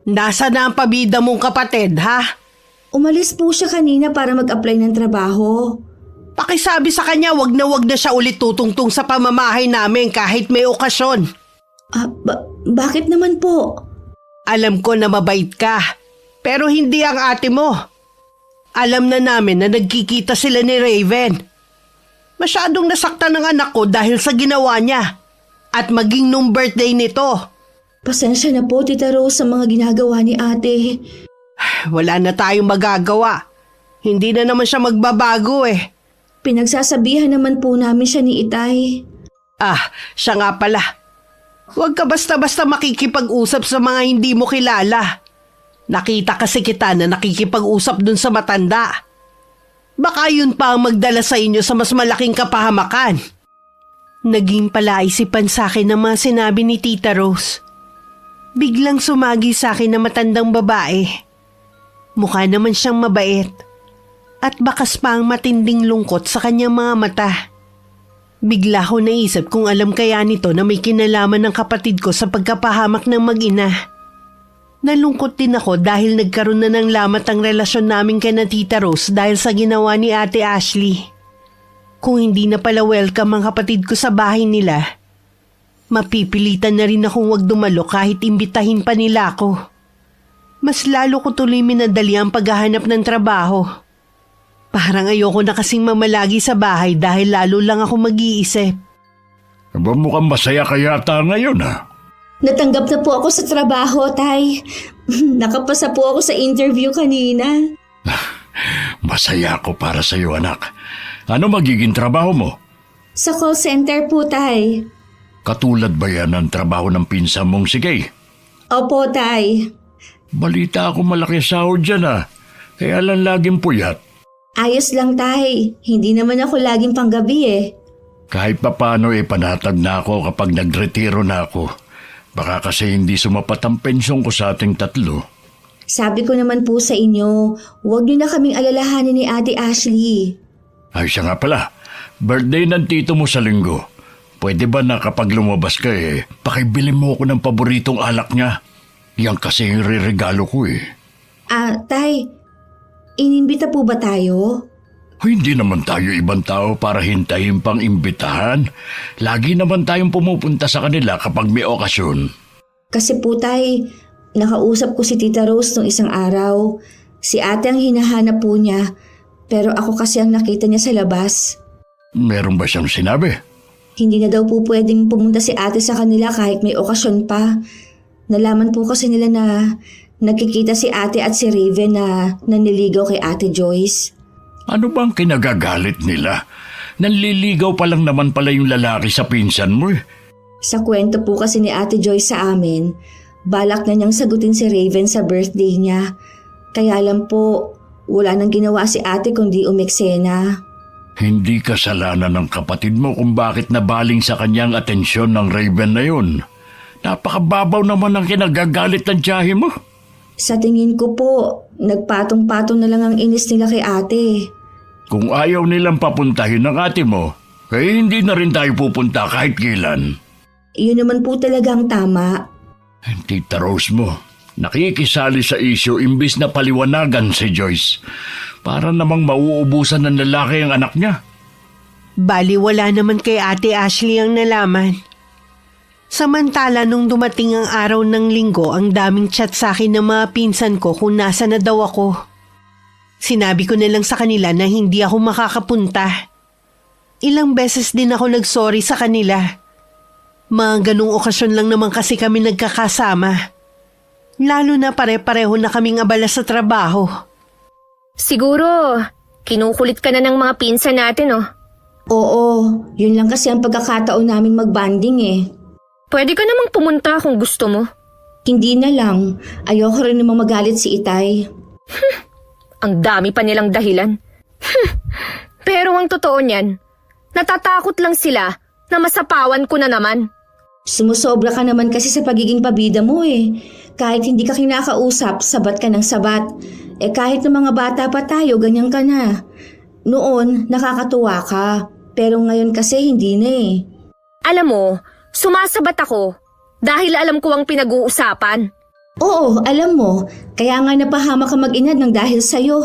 Nasa na ang pabida mong kapatid, ha? Umalis po siya kanina para mag-apply ng trabaho. Pakisabi sa kanya wag na siya ulit tutungtong sa pamamahay namin kahit may okasyon. Bakit naman po? Alam ko na mabait ka, pero hindi ang ate mo. Alam na namin na nagkikita sila ni Raven. Masyadong nasaktan ng anak ko dahil sa ginawa niya. At maging nung birthday nito. Pasensya na po, Tita Rose, sa mga ginagawa ni ate. Wala na tayong magagawa. Hindi na naman siya magbabago eh. Pinagsasabihan naman po namin siya ni Itay. Siya nga pala. Huwag ka basta-basta makikipag-usap sa mga hindi mo kilala. Nakita kasi kita na nakikipag-usap dun sa matanda. Baka yun pa ang magdala sa inyo sa mas malaking kapahamakan. Naging palaisipan sa akin ang mga sinabi ni Tita Rose. Biglang sumagi sa akin na matandang babae. Mukha naman siyang mabait. At bakas pa ang matinding lungkot sa kanyang mga mata. Bigla ko naisip kung alam kaya nito na may kinalaman ng kapatid ko sa pagkapahamak ng mag-ina. Nalungkot din ako dahil nagkaroon na ng lamat ang relasyon namin kay na Tita Rose dahil sa ginawa ni Ate Ashley. Kung hindi na pala welcome ang kapatid ko sa bahay nila, mapipilitan na rin akong wag dumalo kahit imbitahin pa nila ako. Mas lalo ko tuloy minadali ang paghahanap ng trabaho. Parang ayoko na kasing mamalagi sa bahay dahil lalo lang ako mag-iisip. Aba, mukhang masaya ka yata ngayon, ha? Natanggap na po ako sa trabaho, Tay. Nakapasa po ako sa interview kanina. Masaya ako para sa iyo, anak. Ano magiging trabaho mo? Sa call center po, Tay. Katulad ba yan ang trabaho ng pinsan mong sige? Opo, Tay. Balita ako malaki sahod dyan, ha? Kaya lang laging puyat. Ayos lang, Tay. Hindi naman ako laging panggabi eh. Kahit papano panatag na ako kapag nagretiro na ako. Baka kasi hindi sumapat ang pensyon ko sa ating tatlo. Sabi ko naman po sa inyo, huwag niyo na kaming alalahanin ni Ate Ashley. Ay siya nga pala, birthday ng tito mo sa linggo. Pwede ba na kapag lumabas ka pakibili mo ako ng paboritong alak niya? Yan kasi yung regalo ko Tay, inimbita po ba tayo? Hindi naman tayo ibang tao para hintayin pang imbitahan. Lagi naman tayong pumupunta sa kanila kapag may okasyon. Kasi po, Tay, nakausap ko si Tita Rose nung isang araw. Si ate ang hinahanap po niya, pero ako kasi ang nakita niya sa labas. Meron ba siyang sinabi? Hindi na daw po pwedeng pumunta si ate sa kanila kahit may okasyon pa. Nalaman po kasi nila na nagkikita si ate at si Raven na naniligaw kay Ate Joyce. Ano bang kinagagalit nila? Nanliligaw pa lang naman pala yung lalaki sa pinsan mo Sa kwento po kasi ni Ate Joyce sa amin, balak na niyang sagutin si Raven sa birthday niya. Kaya lang po, wala nang ginawa si ate kundi umeksena. Hindi kasalanan ng kapatid mo kung bakit nabaling sa kanyang atensyon ng Raven na yun. Napakababaw naman ang kinagagalit ng tiyahe mo. Sa tingin ko po, nagpatong-patong na lang ang inis nila kay ate. Kung ayaw nilang papuntahin ng ate mo, hindi na rin tayo pupunta kahit kailan. Iyon naman po talaga ang tama. Tita Rose mo, nakikisali sa isyo imbis na paliwanagan si Joyce. Para namang mauubusan ng lalaki ang anak niya. Bali wala naman kay Ate Ashley ang nalaman. Samantala nung dumating ang araw ng linggo, ang daming chat sa akin ng mga pinsan ko kung nasa na daw ako. Sinabi ko na lang sa kanila na hindi ako makakapunta. Ilang beses din ako nagsorry sa kanila. Mga ganung okasyon lang naman kasi kami nagkakasama. Lalo na pare-pareho na kaming abala sa trabaho. Siguro, kinukulit ka na ng mga pinsan natin, oh. Oo, yun lang kasi ang pagkakataon naming magbanding eh. Pwede ka namang pumunta kung gusto mo. Hindi na lang, ayoko rin namang magalit si Itay. Ang dami pa nilang dahilan. Pero ang totoo niyan, natatakot lang sila na masapawan ko na naman. Sumusobra ka naman kasi sa pagiging pabida mo eh. Kahit hindi ka kinakausap, sabat ka ng sabat. Kahit ng mga bata pa tayo, ganyan ka na. Noon, nakakatuwa ka. Pero ngayon kasi hindi na eh. Alam mo, sumasabat ako dahil alam ko ang pinag-uusapan. Oo, alam mo. Kaya nga napahama ka mag-inad ng dahil sa'yo.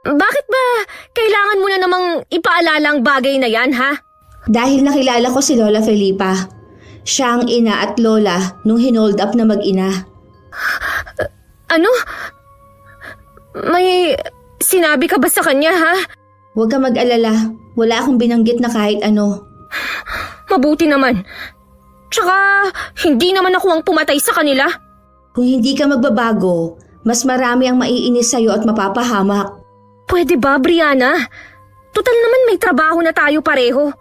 Bakit ba kailangan mo na namang ipaalala ang bagay na yan, ha? Dahil nakilala ko si Lola Felipa. Siya ang ina at lola nung hinold up na mag-ina. Ano? May sinabi ka ba sa kanya, ha? Huwag ka mag-alala. Wala akong binanggit na kahit ano. Mabuti naman. Tsaka, hindi naman ako ang pumatay sa kanila. Kung hindi ka magbabago, mas marami ang maiinis sa'yo at mapapahamak. Pwede ba, Brianna? Tutal naman may trabaho na tayo pareho.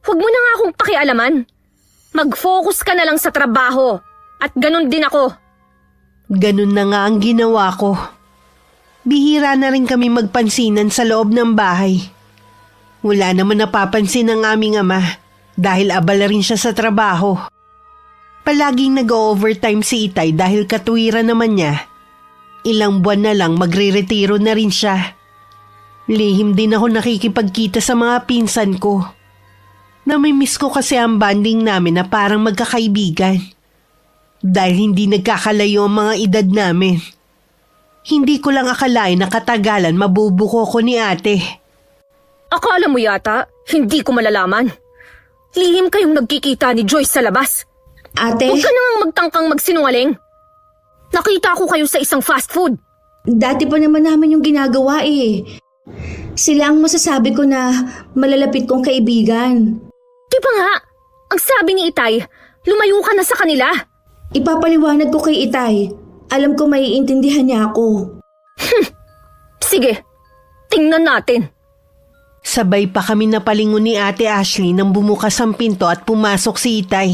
Huwag mo na nga akong pakialaman. Mag-focus ka na lang sa trabaho. At ganun din ako. Ganun na nga ang ginawa ko. Bihira na rin kami magpansinan sa loob ng bahay. Wala naman napapansin ang aming ama dahil abala rin siya sa trabaho. Palaging nag-overtime si Itay dahil katuwiran naman niya. Ilang buwan na lang magre-retiro na rin siya. Lihim din ako nakikipagkita sa mga pinsan ko. Namimiss ko kasi ang banding namin na parang magkakaibigan. Dahil hindi nagkakalayo ang mga edad namin. Hindi ko lang akalain na katagalan mabubuko ko ni ate. Akala mo yata, hindi ko malalaman. Lihim kayong nagkikita ni Joyce sa labas. Ate, Huwag ka nang magtangkang magsinungaling. Nakita ko kayo sa isang fast food. dati pa naman namin yung ginagawa eh. Sila ang masasabi ko na malalapit kong kaibigan. Di ba nga? Ang sabi ni Itay, lumayo ka na sa kanila. Ipapaliwanag ko kay Itay. Alam ko maiintindihan niya ako. Sige, tingnan natin. Sabay pa kami napalingon ni Ate Ashley nang bumukas ang pinto at pumasok si Itay.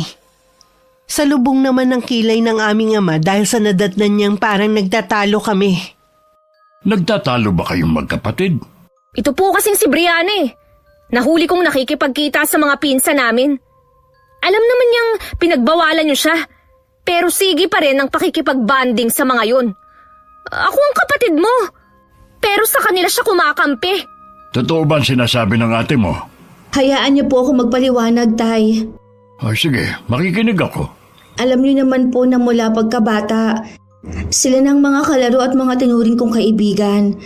Salubong naman ang kilay ng aming ama dahil sa nadatnan niyang parang nagtatalo kami. Nagtatalo ba kayong magkapatid? Ito po kasing si Brianna eh. Nahuli kong nakikipagkita sa mga pinsa namin. Alam naman niyang pinagbawalan niyo siya. Pero sige pa rin ang pakikipagbanding sa mga yun. Ako ang kapatid mo. Pero sa kanila siya kumakampi. Totoo ba ang sinasabi ng ate mo? Hayaan niyo po ako magpaliwanag, Tay. Ay sige, makikinig ako. Alam niyo naman po na mula pagkabata, sila ng mga kalaro at mga tinuring kong kaibigan.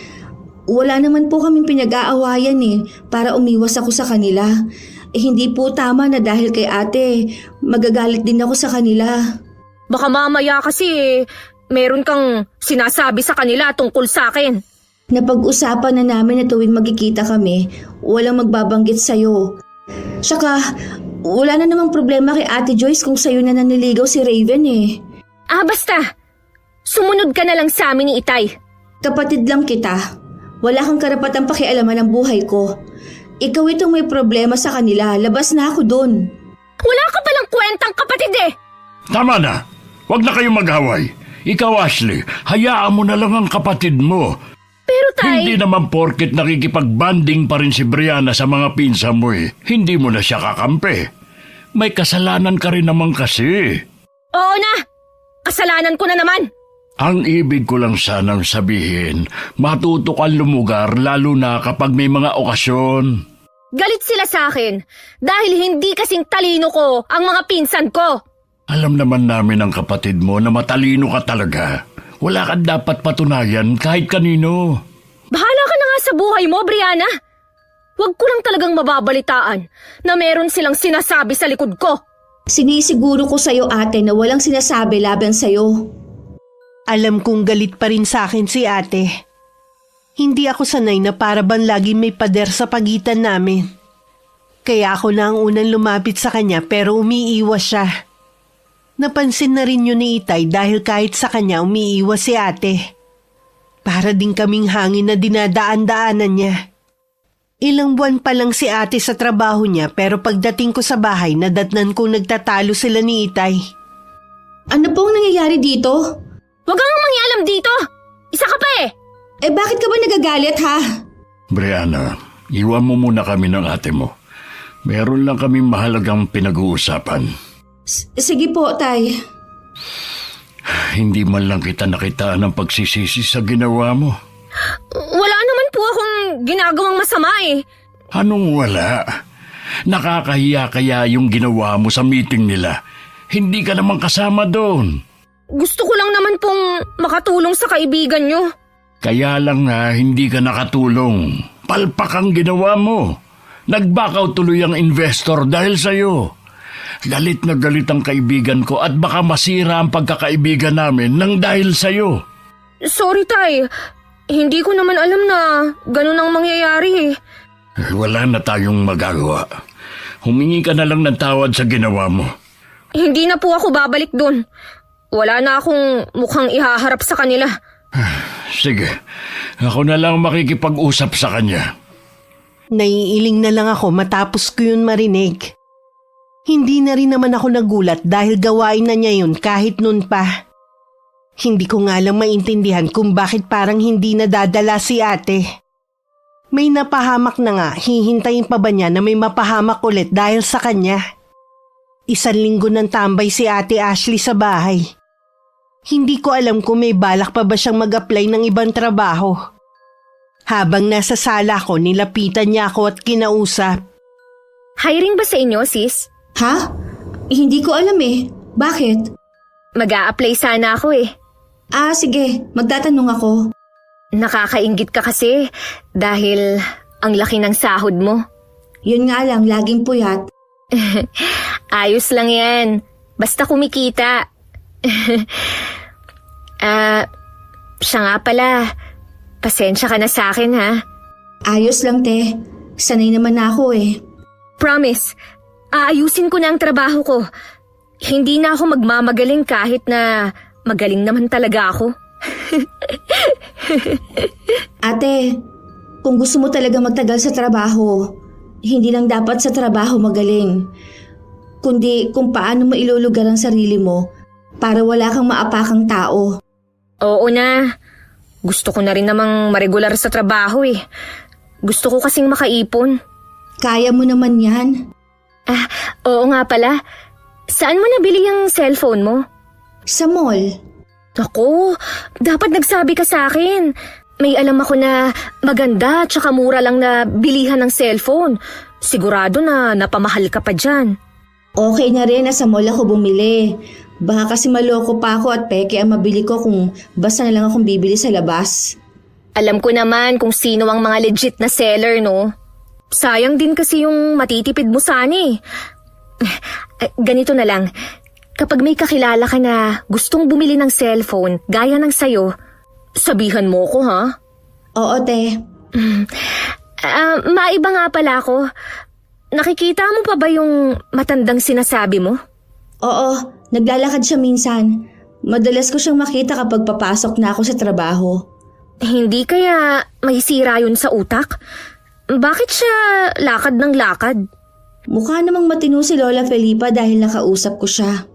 Wala naman po kaming pinag-aawayan para umiwas ako sa kanila. Hindi po tama na dahil kay ate, magagalit din ako sa kanila. Baka mamaya kasi meron kang sinasabi sa kanila tungkol sa akin. Napag-usapan na namin na tuwing magkikita kami, walang magbabanggit sa'yo. Tsaka, wala na namang problema kay Ate Joyce kung sa'yo na naniligaw si Raven eh. Basta. Sumunod ka na lang sa amin ni Itay. Kapatid lang kita. Wala kang karapatang pakialaman ng buhay ko. Ikaw itong may problema sa kanila. Labas na ako dun. Wala ka palang kwentang kapatid eh. Tama na! Huwag na kayong mag-away. Ikaw, Ashley, hayaan mo na lang ang kapatid mo. Pero Tay, Hindi naman porket nakikipagbanding pa rin si Brianna sa mga pinsa mo eh. Hindi mo na siya kakampi. May kasalanan ka rin naman kasi. oo na. Kasalanan ko na naman. Ang ibig ko lang sanang sabihin, matuto kang lumugar lalo na kapag may mga okasyon. Galit sila sa akin dahil hindi kasing talino ko ang mga pinsan ko. Alam naman namin ang kapatid mo na matalino ka talaga. Wala kang dapat patunayan kahit kanino. Bahala ka na nga sa buhay mo, Brianna. Huwag ko lang talagang mababalitaan na meron silang sinasabi sa likod ko. Sinisiguro ko sa'yo ate na walang sinasabi laban sa'yo. Alam kong galit pa rin sa akin si ate. Hindi ako sanay na para bang laging may pader sa pagitan namin. Kaya ako na ang unang lumapit sa kanya pero umiiwas siya. Napansin na rin yun ni Itay dahil kahit sa kanya umiiwas si ate. Para din kaming hangin na dinadaan-daanan niya. Ilang buwan pa lang si ate sa trabaho niya pero pagdating ko sa bahay nadatnan kong nagtatalo sila ni Itay. Ano pong nangyayari dito? Huwag kang mangialam dito. Isa ka pa eh. Eh bakit ka ba nagagalit ha? Brianna, iwan mo muna kami ng ate mo. Meron lang kaming mahalagang pinag-uusapan. Sige po, Tay. Hindi man lang kita nakitaan ng pagsisisi sa ginawa mo. Wala naman po akong ginagawang masama eh. Anong wala? Nakakahiya kaya yung ginawa mo sa meeting nila. Hindi ka naman kasama doon. Gusto ko lang naman pong makatulong sa kaibigan nyo. Kaya lang nga hindi ka nakatulong. Palpak ang ginawa mo. Nagbakaw tuloy ang investor dahil sa'yo. Galit na galit ang kaibigan ko at baka masira ang pagkakaibigan namin nang dahil sa'yo. Sorry, Tay. Hindi ko naman alam na ganun ang mangyayari eh. Wala na tayong magagawa. Humingi ka na lang ng tawad sa ginawa mo. Hindi na po ako babalik dun. Wala na akong mukhang ihaharap sa kanila. Sige, ako na lang makikipag-usap sa kanya. Naiiling na lang ako matapos ko yun marinig. Hindi na rin naman ako nagulat dahil gawain na niya yun kahit noon pa. Hindi ko nga lang maintindihan kung bakit parang hindi nadadala si ate. May napahamak na nga, hihintayin pa ba niya na may mapahamak ulit dahil sa kanya? 1 linggo nang tambay si Ate Ashley sa bahay. Hindi ko alam kung may balak pa ba siyang mag-apply ng ibang trabaho. Habang nasa sala ko, nilapitan niya ako at kinausap. Hiring ba sa inyo, sis? Ha? Hindi ko alam eh. Bakit? Mag-a-apply sana ako eh. Sige. Magtatanong ako. Nakakainggit ka kasi dahil Ang laki ng sahod mo. Yun nga lang, laging puyat. Ayos lang yan. Basta kumikita. Siya nga pala. Pasensya ka na sa akin, ha? Ayos lang, te. Sanay naman na ako eh. Promise, aayusin ko na ang trabaho ko. Hindi na ako magmamagaling kahit na magaling naman talaga ako. Ate, kung gusto mo talaga magtagal sa trabaho, hindi lang dapat sa trabaho magaling, kundi kung paano mo ilulugar ang sarili mo para wala kang maapakang tao. Oo na. Gusto ko na rin namang maregular sa trabaho eh. Gusto ko kasing makaipon. Kaya mo naman yan. Oo nga pala. Saan mo nabili yung cellphone mo? Sa mall. Ako, dapat nagsabi ka sa akin. May alam ako na maganda tsaka mura lang na bilihan ng cellphone. Sigurado na napamahal ka pa dyan. Okay na rin na sa mall ako bumili. Baka kasi maloko pa ako at peke ang mabili ko kung basta na lang akong bibili sa labas. Alam ko naman kung sino ang mga legit na seller, no? Sayang din kasi yung matitipid mo sana eh. Ganito na lang. Kapag may kakilala ka na gustong bumili ng cellphone gaya ng sayo, sabihan mo ko, ha? Oo, te. Maiba nga pala ako. Nakikita mo pa ba yung matandang sinasabi mo? Oo, naglalakad siya minsan. Madalas ko siyang makita kapag papasok na ako sa trabaho. Hindi kaya may sira yun sa utak? Bakit siya lakad ng lakad? Mukha namang matino si Lola Felipa dahil nakausap ko siya.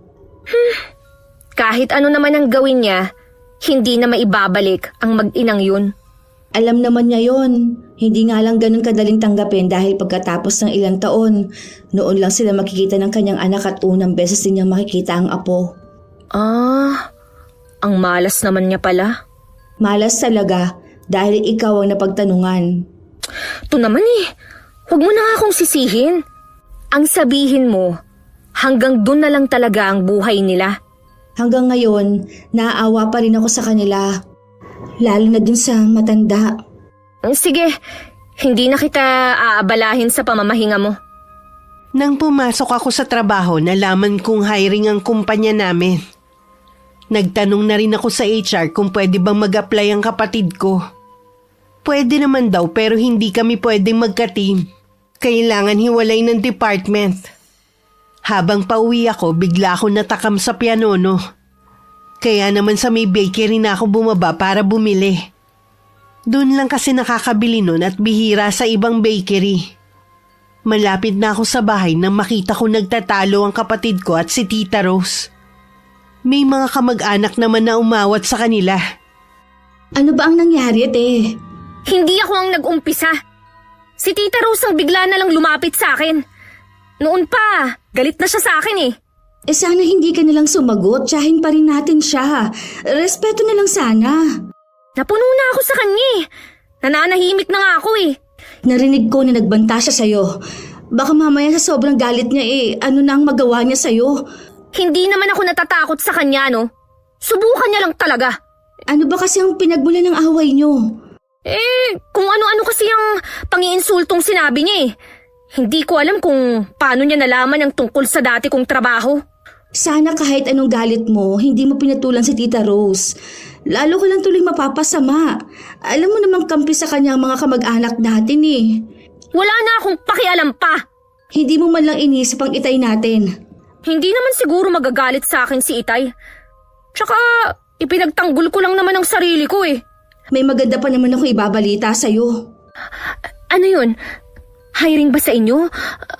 Kahit ano naman ang gawin niya, hindi na maibabalik ang mag-inang yun. Alam naman niya yon. Hindi nga lang ganun kadaling tanggapin dahil pagkatapos ng ilang taon, noon lang sila makikita ng kanyang anak at unang beses din niyang makikita ang apo. Ang malas naman niya pala. Malas talaga dahil ikaw ang napagtanungan. Ito naman eh, huwag mo na nga akong sisihin. Ang sabihin mo, hanggang dun na lang talaga ang buhay nila. Hanggang ngayon, naaawa pa rin ako sa kanila. Lalo na dun sa matanda. Sige, hindi na kita aabalahin sa pamamahinga mo. Nang pumasok ako sa trabaho, nalaman kong hiring ang kumpanya namin. Nagtanong na rin ako sa HR kung pwede bang mag-apply ang kapatid ko. Pwede naman daw pero hindi kami pwedeng magka-team. Kailangan hiwalay ng department. Habang pauwi ako, bigla ako natakam sa pianono. Kaya naman sa may bakery na ako bumaba para bumili. Doon lang kasi nakakabili nun at bihira sa ibang bakery. Malapit na ako sa bahay nang makita ko nagtatalo ang kapatid ko at si Tita Rose. May mga kamag-anak naman na umawat sa kanila. Ano ba ang nangyari, te? Hindi ako ang nag-umpisa. Si Tita Rose ang bigla na lang lumapit sa akin. Noon pa, galit na siya sa akin eh. Sana hindi ka nalang sumagot. Tsahin pa rin natin siya. Respeto na lang sana. Napuno na ako sa kanya eh. Nananahimik na nga ako eh. Narinig ko na nagbanta siya sa'yo. Baka mamaya sa sobrang galit niya ano na ang magawa niya sa'yo? Hindi naman ako natatakot sa kanya, no? Subukan niya lang talaga. Ano ba kasi ang pinagmula ng away niyo? Kung ano-ano kasi ang pangiinsultong sinabi niya eh. Hindi ko alam kung paano niya nalaman ang tungkol sa dati kong trabaho. Sana kahit anong galit mo, hindi mo pinatulan si Tita Rose. Lalo ko lang tuloy mapapasama. Alam mo namang kampi sa kanya ang mga kamag-anak natin eh. Wala na akong pakialam pa. Hindi mo man lang inisip ang itay natin. Hindi naman siguro magagalit sa akin si Itay. Tsaka, ipinagtanggol ko lang naman ang sarili ko eh. May maganda pa naman ako ibabalita sa'yo. Ano yun? Hiring ba sa inyo?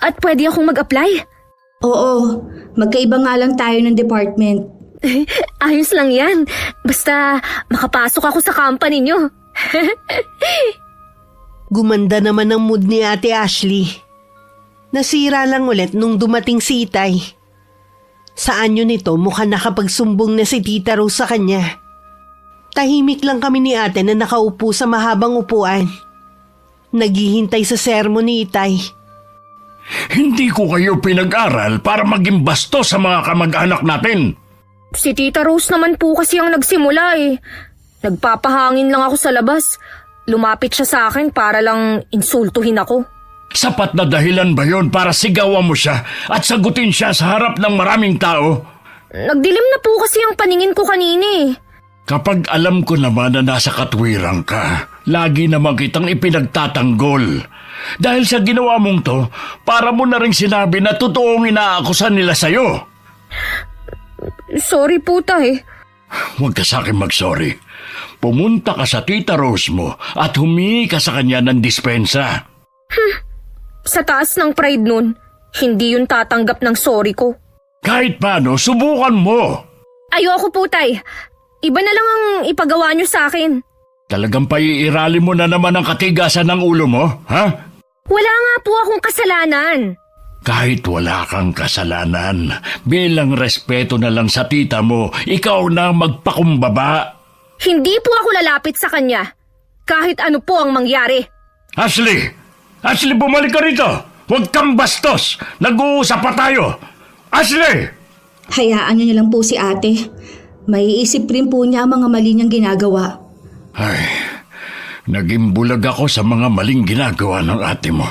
At pwede akong mag-apply? Oo, magkaiba nga lang tayo ng department. Ayos lang yan. Basta makapasok ako sa company nyo. Gumanda naman ang mood ni Ate Ashley. Nasira lang ulit nung dumating si Itay. Saan yun ito mukhang nakapagsumbong na si Tita Rose sa kanya. Tahimik lang kami ni ate na nakaupo sa mahabang upuan. Naghihintay sa sermon ni Itay. Hindi ko kayo pinag-aral para maging basto sa mga kamag-anak natin. Si Tita Rose naman po kasi ang nagsimula eh. Nagpapahangin lang ako sa labas. lumapit siya sa akin para lang insultuhin ako. Sapat na dahilan ba yon para sigawan mo siya at sagutin siya sa harap ng maraming tao? Nagdilim na po kasi ang paningin ko kanina eh. Kapag alam ko naman na nasa katwiran ka, lagi naman kitang ipinagtatanggol. Dahil sa ginawa mong to, para mo na rin sinabi na totoong inaakusan nila sa'yo. Sorry po, Tay. Huwag ka sa akin mag-sorry. Pumunta ka sa Tita Rose mo at humingi ka sa kanya ng dispensa. Sa taas ng pride nun, hindi yun tatanggap ng sorry ko. Kahit paano, subukan mo. Ayoko po, Tay. Iba na lang ang ipagawa niyo sa akin. Talagang paiirali mo na naman ang katigasan ng ulo mo, ha? Wala nga po akong kasalanan. Kahit wala kang kasalanan, bilang respeto na lang sa tita mo, ikaw na magpakumbaba. Hindi po ako lalapit sa kanya. Kahit ano po ang mangyari. Ashley! Ashley, bumalik ka rito! Huwag kang bastos! Nag-uusap pa tayo! Ashley! Hayaan niyo lang po si ate. Maiisip rin po niya ang mga mali niyang ginagawa. Ay, naging bulag ako sa mga maling ginagawa ng ate mo.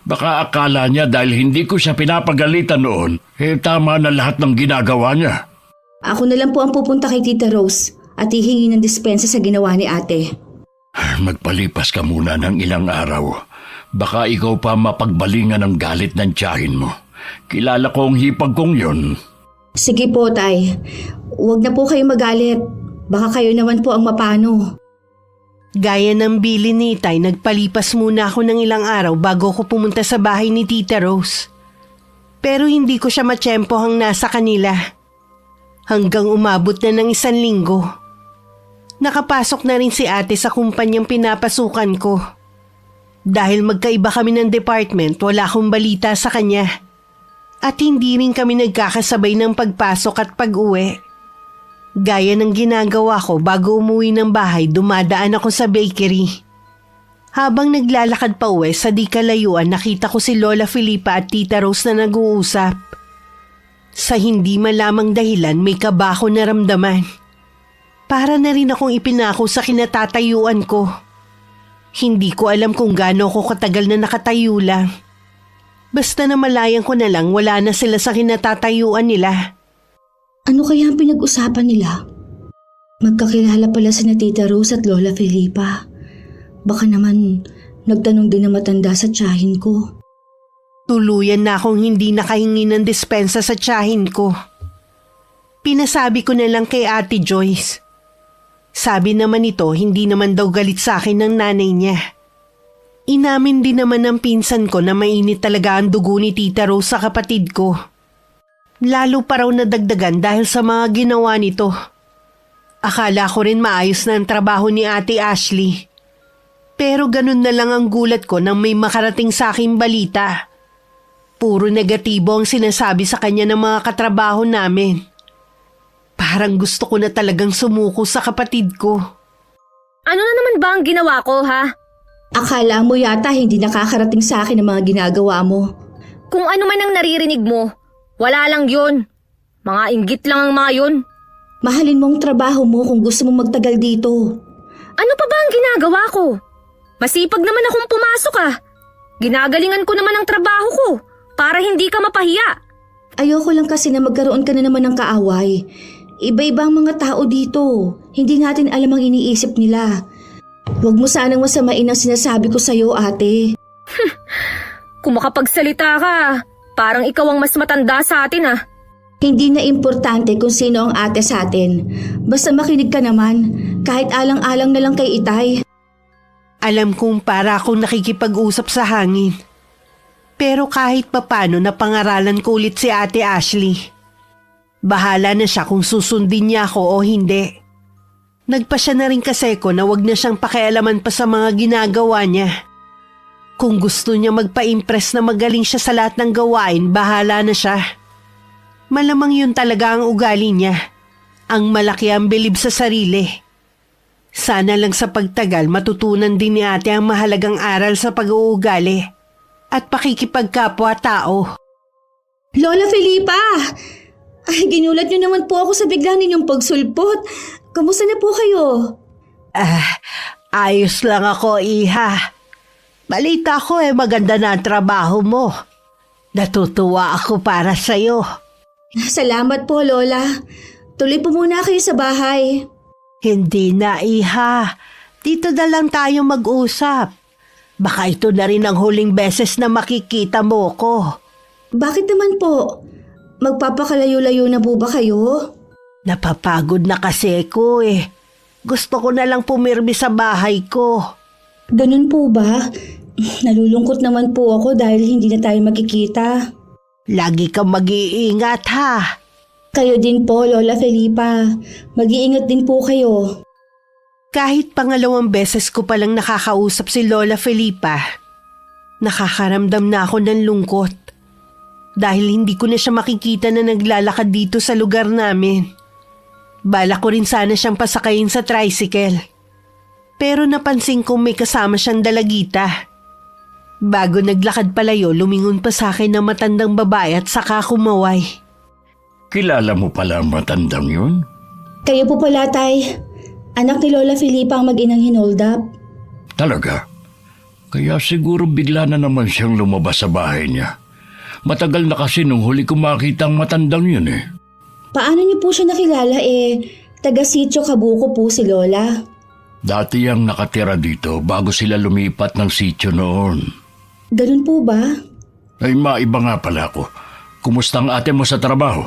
Baka akala niya dahil hindi ko siya pinapagalitan noon, tama na lahat ng ginagawa niya. Ako na lang po ang pupunta kay Tita Rose at hihingi ng dispensa sa ginawa ni ate. Magpalipas ka muna ng ilang araw. Baka ikaw pa mapagbalingan ng galit ng tiyahin mo. Kilala ko ang hipag kong yon. Sige po, Tay. Huwag na po kayo magalit. Baka kayo naman po ang mapano. Gaya ng bili ni Itay, nagpalipas muna ako ng ilang araw bago ko pumunta sa bahay ni Tita Rose. Pero hindi ko siya matsyempohang nasa kanila. Hanggang umabot na ng 1 linggo. Nakapasok na rin si ate sa kumpanyang pinapasukan ko. Dahil magkaiba kami ng department, wala akong balita sa kanya. At hindi rin kami nagkakasabay ng pagpasok at pag-uwi. Gaya ng ginagawa ko bago umuwi ng bahay, dumadaan ako sa bakery. Habang naglalakad pa uwi sa di kalayuan, nakita ko si Lola Felipa at Tita Rose na nag-uusap. Sa hindi malamang dahilan, may kaba ako naramdaman. Para na rin akong ipinako sa kinatatayuan ko. Hindi ko alam kung gaano ako katagal na nakatayo lang. Basta na malayan ko na lang wala na sila sa kinatatayuan nila. Ano kaya ang pinag-usapan nila? Magkakilala pala sina Tita Rose at Lola Felipa. Baka naman nagtanong din na matanda sa tiyahin ko. Tuluyan na akong hindi nakahingi ng dispensa sa tiyahin ko. Pinasabi ko na lang kay Ate Joyce. Sabi naman ito, hindi naman daw galit sa akin ng nanay niya. Inamin din naman ng pinsan ko na mainit talaga ang dugo ni Tita Rose sa kapatid ko. Lalo pa raw nadagdagan dahil sa mga ginawa nito. Akala ko rin maayos na ang trabaho ni Ate Ashley. Pero ganun na lang ang gulat ko nang may makarating sa aking balita. Puro negatibo ang sinasabi sa kanya ng mga katrabaho namin. Parang gusto ko na talagang sumuko sa kapatid ko. Ano na naman ba ang ginawa ko, ha? Akala mo yata hindi nakakarating sa akin ang mga ginagawa mo. Kung ano man ang naririnig mo, wala lang yun. Mga inggit lang ang mga yun. Mahalin mo ang trabaho mo kung gusto mong magtagal dito. Ano pa ba ang ginagawa ko? Masipag naman akong pumasok Ginagalingan ko naman ang trabaho ko para hindi ka mapahiya. Ayoko lang kasi na magkaroon ka na naman ng kaaway. Iba-iba ang mga tao dito. Hindi natin alam ang iniisip nila. Huwag mo sanang masamain ang sinasabi ko sa'yo, ate. Kung makapagsalita ka, parang ikaw ang mas matanda sa atin Hindi na importante kung sino ang ate sa atin. Basta makinig ka naman, kahit alang-alang na lang kay Itay. Alam kong para akong nakikipag-usap sa hangin. Pero kahit papano napangaralan ko ulit si Ate Ashley. Bahala na siya kung susundin niya ako o hindi. Nagpasya na rin kasi ko na wag na siyang pakialaman pa sa mga ginagawa niya. Kung gusto niya magpa-impress na magaling siya sa lahat ng gawain, bahala na siya. Malamang yun talaga ang ugali niya. Ang malaki ang bilib sa sarili. Sana lang sa pagtagal matutunan din ni ate ang mahalagang aral sa pag-uugali at pakikipagkapwa-tao. Lola Felipa! Ay, ginulat niyo naman po ako sa bigla ninyong pagsulpot. Kamusta na po kayo? Ayos lang ako, Iha. Balita ko maganda na ang trabaho mo. Natutuwa ako para sa'yo. Salamat po, Lola. Tuloy po muna kayo sa bahay. Hindi na, Iha. Dito na lang tayo mag-usap. Baka ito na rin ang huling beses na makikita mo ko. Bakit naman po? Magpapakalayo-layo na po ba kayo? Napapagod na kasi ko Gusto ko na lang pumirmi sa bahay ko. Ganun po ba? Nalulungkot naman po ako dahil hindi na tayo magkikita. Lagi kang mag-iingat ha. Kayo din po, Lola Felipa. Mag-iingat din po kayo. Kahit pangalawang beses ko palang nakakausap si Lola Felipa, nakakaramdam na ako ng lungkot. Dahil hindi ko na siya makikita na naglalakad dito sa lugar namin. Bala ko rin sana siyang pasakayin sa tricycle. Pero napansin kong may kasama siyang dalagita. Bago naglakad palayo, lumingon pa sa akin ng matandang babae at saka kumaway. Kilala mo pala ang matandang yun? Kayo po pala, Tay. Anak ni Lola Felipa ang mag-inang hinold up. Talaga? Kaya siguro bigla na naman siyang lumabas sa bahay niya. Matagal na kasi nung huli ko makita ang matandang yun Paano niyo po siya nakilala taga-sitio Kabuko po si Lola? Dati yang nakatira dito bago sila lumipat ng sitio noon. Ganun po ba? Ay maiba nga pala ako. Kumusta ang ate mo sa trabaho?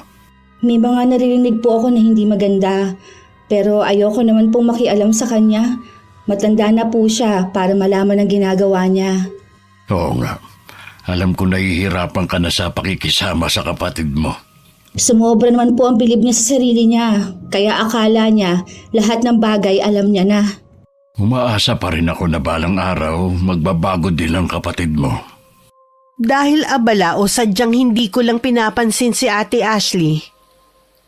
May mga naririnig po ako na hindi maganda. Pero ayoko naman pong makialam sa kanya. Matanda na po siya para malaman ang ginagawa niya. Oo nga. Alam ko nahihirapan ka na sa pakikisama sa kapatid mo. Sumobra naman po ang bilib niya sa sarili niya. Kaya akala niya lahat ng bagay alam niya na. Umaasa pa rin ako na balang araw magbabago din ang kapatid mo. Dahil abala o sadyang hindi ko lang pinapansin si Ate Ashley,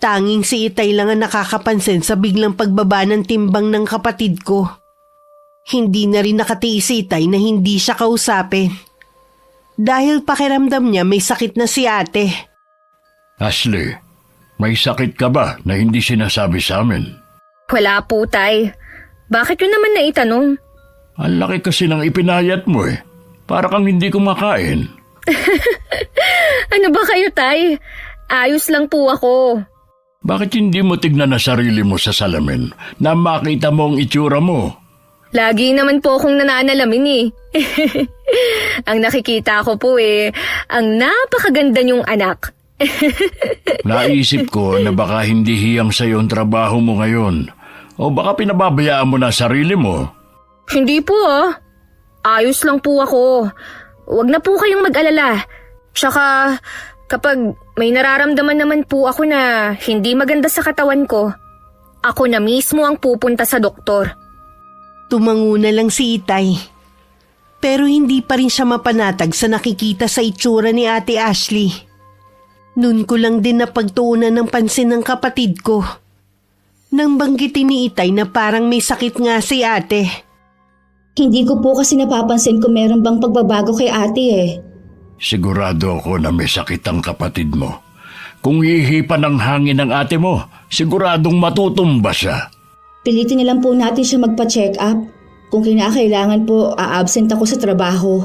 tanging si Itay lang ang nakakapansin sa biglang pagbaba ng timbang ng kapatid ko. Hindi na rin nakatiis si Itay na hindi siya kausapin. Dahil pakiramdam niya may sakit na si ate. Ashley, may sakit ka ba na hindi sinasabi sa amin? Wala po, Tay. Bakit yun naman naitanong? Ang laki kasi ng ipinayat mo Para kang hindi kumakain. Ano ba kayo, Tay? Ayos lang po ako. Bakit hindi mo tignan na sarili mo sa salamin na makita mo ang itsura mo? Lagi naman po akong nananalamin Ang nakikita ko po ang napakaganda niyong anak. Naisip ko na baka hindi hiyang sa'yo ang trabaho mo ngayon. O baka pinababayaan mo na sarili mo. Hindi po Ayos lang po ako. Huwag na po kayong mag-alala. Tsaka kapag may nararamdaman naman po ako na hindi maganda sa katawan ko, ako na mismo ang pupunta sa doktor. Tumango na lang si Itay. Pero hindi pa rin siya mapanatag sa nakikita sa itsura ni Ate Ashley. Noon ko lang din napagtuunan ng pansin ng kapatid ko. Nang banggitin ni Itay na parang may sakit nga si ate. Hindi ko po kasi napapansin kung meron bang pagbabago kay ate Sigurado ako na may sakit ang kapatid mo. Kung hihipan ng hangin ng ate mo, siguradong matutumba siya. Pilitin na lang po natin siya magpa-check up. Kung kinakailangan po, a-absent ako sa trabaho.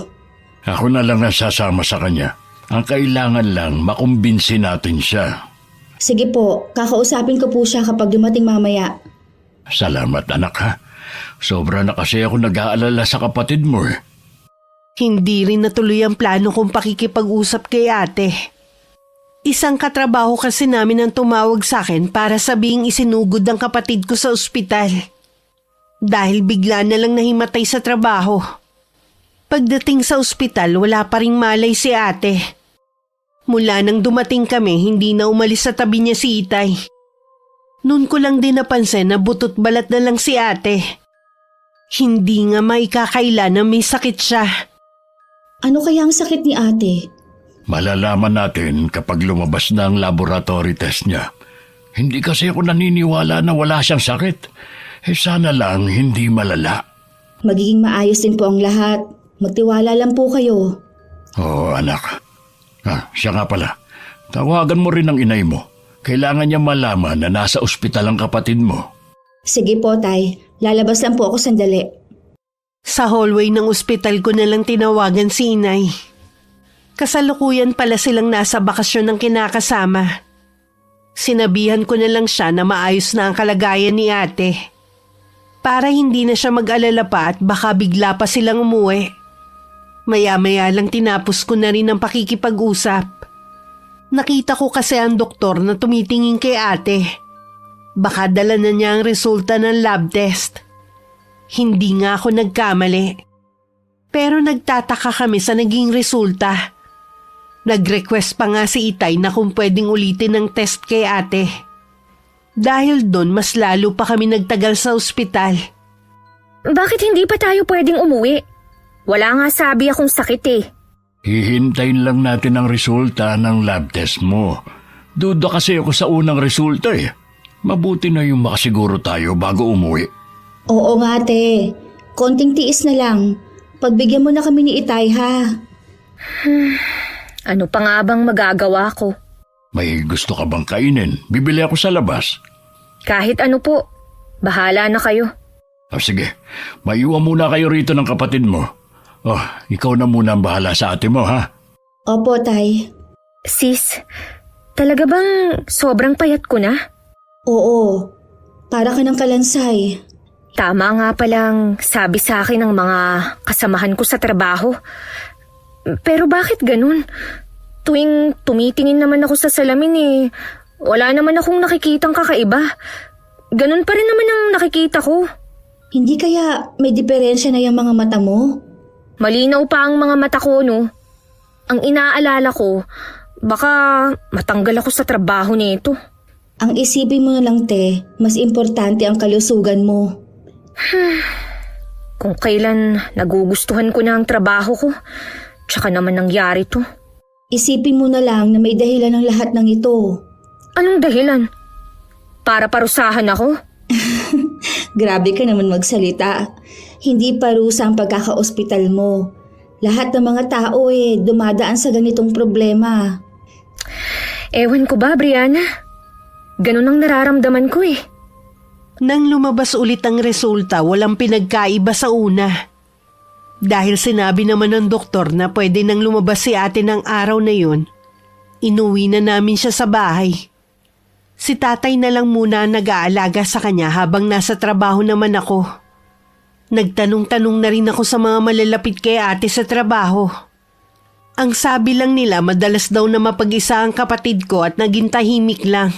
Ako na lang ang sasama sa kanya. Ang kailangan lang makumbinsi natin siya. Sige po, kakausapin ko po siya kapag dumating mamaya. Salamat anak ha. Sobra na kasi ako nag-aalala sa kapatid mo Hindi rin natuloy ang plano kong pakikipag-usap kay ate. Isang katrabaho kasi namin ang tumawag sa akin para sabihing isinugod ang kapatid ko sa ospital. Dahil bigla na lang nahimatay sa trabaho. Pagdating sa ospital, wala pa ring malay si ate. Mula nang dumating kami, hindi na umalis sa tabi niya si Itay. Noon ko lang din napansin na butot balat na lang si ate. Hindi nga maikakaila na may sakit siya. Ano kaya ang sakit ni ate? Malalaman natin kapag lumabas na ang laboratory test niya. Hindi kasi ako naniniwala na wala siyang sakit. Sana lang hindi malala. Magiging maayos din po ang lahat. Magtiwala lang po kayo. Oo, anak. Siya nga pala. Tawagan mo rin ang inay mo. Kailangan niya malaman na nasa ospital ang kapatid mo. Sige po, Tay. Lalabas lang po ako sandali. Sa hallway ng ospital ko na lang tinawagan si inay. Kasalukuyan pala silang nasa bakasyon ng kinakasama. Sinabihan ko na lang siya na maayos na ang kalagayan ni ate. Para hindi na siya mag-alala pa at baka bigla pa silang umuwi. Maya-maya lang tinapos ko na rin ang pakikipag-usap. Nakita ko kasi ang doktor na tumitingin kay ate. Baka dala na niya ang resulta ng lab test. Hindi nga ako nagkamali. Pero nagtataka kami sa naging resulta. Nag-request pa nga si Itay na kung pwedeng ulitin ang test kay ate. Dahil doon mas lalo pa kami nagtagal sa ospital. Bakit hindi pa tayo pwedeng umuwi? Wala nga sabi akong sakit eh. Hihintayin lang natin ang resulta ng lab test mo. Duda kasi ako sa unang resulta eh. Mabuti na yung makasiguro tayo bago umuwi. Oo nga, ate. Konting tiis na lang. Pagbigyan mo na kami ni Itay, ha? Ano pa nga bang magagawa ko? May gusto ka bang kainin? Bibili ako sa labas. Kahit ano po. Bahala na kayo. Sige, maiwan muna kayo rito ng kapatid mo. Ikaw na muna ang bahala sa ate mo, ha? Opo, Tay. Sis, talaga bang sobrang payat ko na? Oo. Para ka ng kalansay. Tama nga palang sabi sa akin ng mga kasamahan ko sa trabaho. Pero bakit ganun? Tuwing tumitingin naman ako sa salamin wala naman akong nakikitang kakaiba. Ganun pa rin naman ang nakikita ko. Hindi kaya may diferensya na yung mga mata mo? Malinaw pa ang mga mata ko, no? Ang inaalala ko, baka matanggal ako sa trabaho nito. Ang isipin mo na lang, te, mas importante ang kalusugan mo. Kung kailan nagugustuhan ko na ang trabaho ko, tsaka naman nangyari to. Isipin mo na lang na may dahilan ng lahat ng ito. Anong dahilan? Para parusahan ako? Grabe ka naman magsalita. Hindi parusa ang pagkaka-ospital mo. Lahat ng mga tao dumadaan sa ganitong problema. Ewan ko ba, Brianna? Ganun ang nararamdaman ko eh. Nang lumabas ulit ang resulta, walang pinagkaiba sa una. Dahil sinabi naman ng doktor na pwede nang lumabas si ate ng araw na yun, inuwi na namin siya sa bahay. Si tatay na lang muna ang nag-aalaga sa kanya habang nasa trabaho naman ako. Nagtanong-tanong na rin ako sa mga malalapit kay ate sa trabaho. Ang sabi lang nila madalas daw na mapag-isa ang kapatid ko at naging tahimik lang.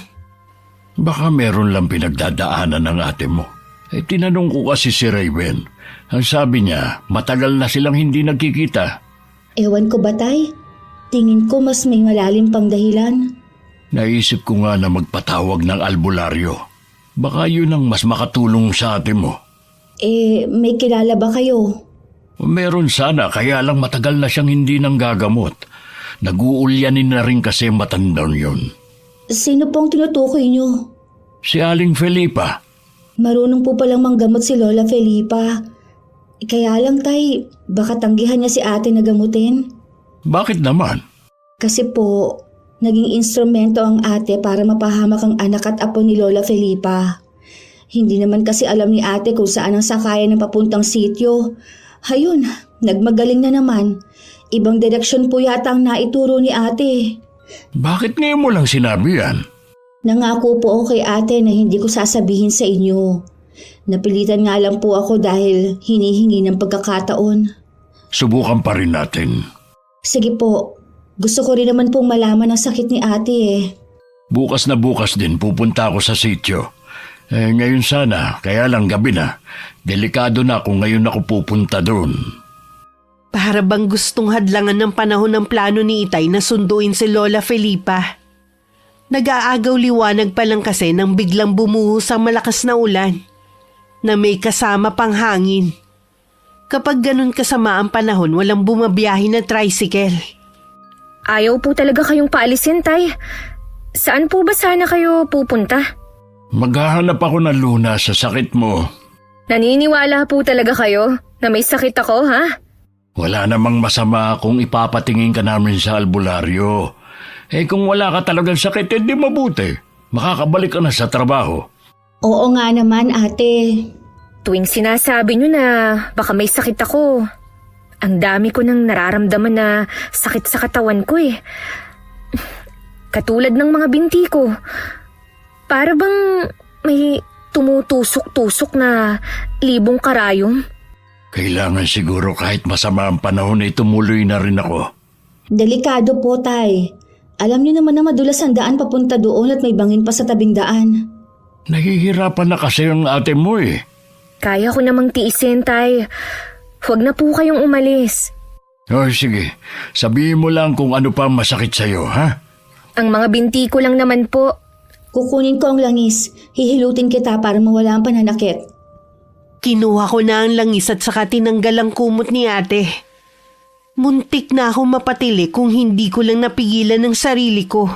Baka meron lang pinagdadaanan ng ate mo. Tinanong ko kasi si Raven. Ang sabi niya, matagal na silang hindi nagkikita. Ewan ko ba, Tay? Tingin ko mas may malalim pang dahilan. Naisip ko nga na magpatawag ng albularyo. Baka yun ang mas makatulong sa ate mo. May kilala ba kayo? Meron sana, kaya lang matagal na siyang hindi nang gagamot. Nag-uulyanin na rin kasi matandang yun. Sino pong tinutukoy niyo? Si Aling Felipa. Marunong po palang manggamot si Lola Felipa. Kaya lang, Tay, baka tanggihan niya si ate na gamutin. Bakit naman? Kasi po, naging instrumento ang ate para mapahamak ang anak at apo ni Lola Felipa. Hindi naman kasi alam ni ate kung saan ang sakayan ng papuntang sityo. Hayun, nagmagaling na naman. Ibang direksyon po yata ang naituro ni ate. Bakit ngayon mo lang sinabi yan? Nangako po ako kay ate na hindi ko sasabihin sa inyo. Napilitan nga lang po ako dahil hinihingi ng pagkakataon. Subukan pa rin natin. Sige po, gusto ko rin naman pong malaman ang sakit ni ate. Bukas na bukas din pupunta ako sa sityo. Ngayon sana, kaya lang gabi na. Delikado na kung ngayon ako pupunta doon. Para bang gustong hadlangan ng panahon ng plano ni Itay na sunduin si Lola Felipa. Nag-aagaw liwanag pa lang kasi nang biglang bumuhos ang malakas na ulan na may kasama pang hangin. Kapag ganun kasama ang panahon, walang bumabiyahe na tricycle. Ayaw po talaga kayong paalisin, Tay. Saan po ba sana kayo pupunta? Maghahanap ako ng luna sa sakit mo. Naniniwala po talaga kayo na may sakit ako, ha? Wala namang masama kung ipapatingin ka namin sa albularyo. Kung wala ka talagang sakit, di mabuti. Makakabalik ka na sa trabaho. Oo nga naman, ate. Tuwing sinasabi nyo na baka may sakit ako, ang dami ko nang nararamdaman na sakit sa katawan ko eh. Katulad ng mga binti ko. Para bang may tumutusok-tusok na libong karayom. Kailangan siguro kahit masama ang panahon ay tumuloy na rin ako. Delikado po, Tay. Alam niyo naman na madulas ang daan papunta doon at may bangin pa sa tabing daan. Nahihirapan na kasi ang ate mo eh. Kaya ko namang tiisin, Tay. Huwag na po kayong umalis. O sige, sabihin mo lang kung ano pa masakit sa'yo, ha? Ang mga binti ko lang naman po. Kukunin ko ang langis. Hihilutin kita para mawala ang pananakit. Kinuha ko na ang langis at saka tinanggal ang kumot ni ate. Muntik na akong mapatili kung hindi ko lang napigilan ng sarili ko.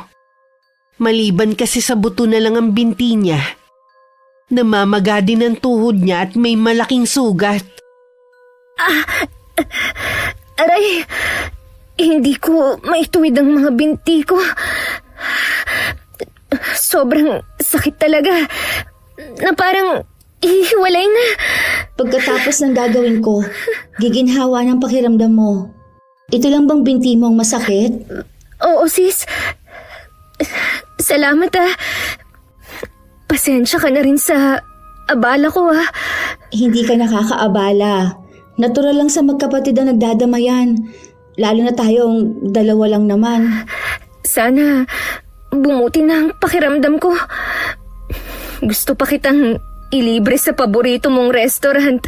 Maliban kasi sa buto na lang ang binti niya. Namamaga din ang tuhod niya at may malaking sugat. Aray, hindi ko maituwid ang mga binti ko. Sobrang sakit talaga. Na parang ihiwalay na. Pagkatapos ng gagawin ko, giginhawa ng pakiramdam mo. Ito lang bang binti mo ang masakit? Oo, sis. Salamat ah. Pasensya ka na rin sa abala ko ah. Hindi ka nakakaabala. Natural lang sa magkapatid ang nagdadamayan. Lalo na tayong dalawa lang naman. Sana bumuti na ang pakiramdam ko. Gusto pa kitang ilibre sa paborito mong restaurant.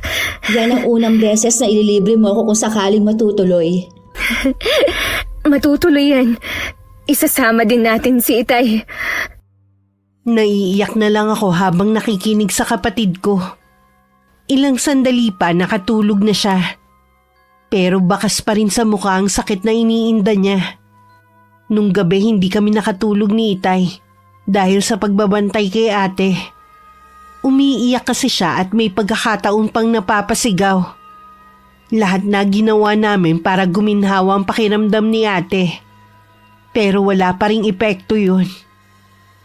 Yan ang unang beses na ililibre mo ako kung sakaling matutuloy. Matutuloy yan. Isasama din natin si Itay. Naiiyak na lang ako habang nakikinig sa kapatid ko. Ilang sandali pa nakatulog na siya. Pero bakas pa rin sa mukha ang sakit na iniinda niya. Nung gabi hindi kami nakatulog ni Itay dahil sa pagbabantay kay ate. Umiiyak kasi siya at may pagkakataon pang napapasigaw. Lahat na ginawa namin para guminhawa ang pakiramdam ni ate. Pero wala pa ring epekto yun.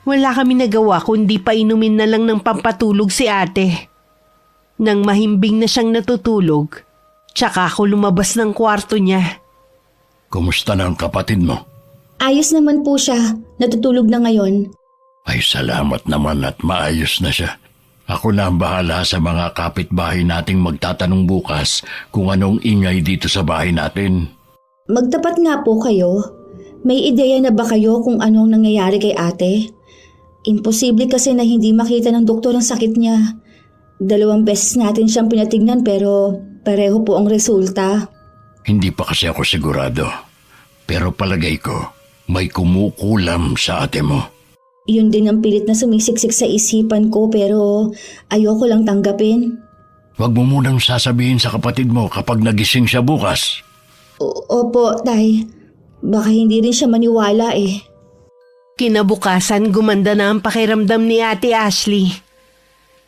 Wala kami nagawa kundi painumin na lang ng pampatulog si ate. Nang mahimbing na siyang natutulog, tsaka ako lumabas ng kwarto niya. Kumusta na ang kapatid mo? Ayos naman po siya. Natutulog na ngayon. Ay salamat naman at maayos na siya. Ako na ang bahala sa mga kapitbahay nating magtatanong bukas kung anong ingay dito sa bahay natin. Magtapat nga po kayo. May ideya na ba kayo kung anong nangyayari kay ate? Imposible kasi na hindi makita ng doktor ang sakit niya. 2 beses natin siyang pinatignan pero pareho po ang resulta. Hindi pa kasi ako sigurado. Pero palagay ko, may kumukulam sa ate mo. Yun din ang pilit na sumisiksik sa isipan ko pero ayoko lang tanggapin. Huwag mo munang sasabihin sa kapatid mo kapag nagising siya bukas. Opo, Tay. Baka hindi rin siya maniwala eh. Kinabukasan gumanda na ang pakiramdam ni Ate Ashley.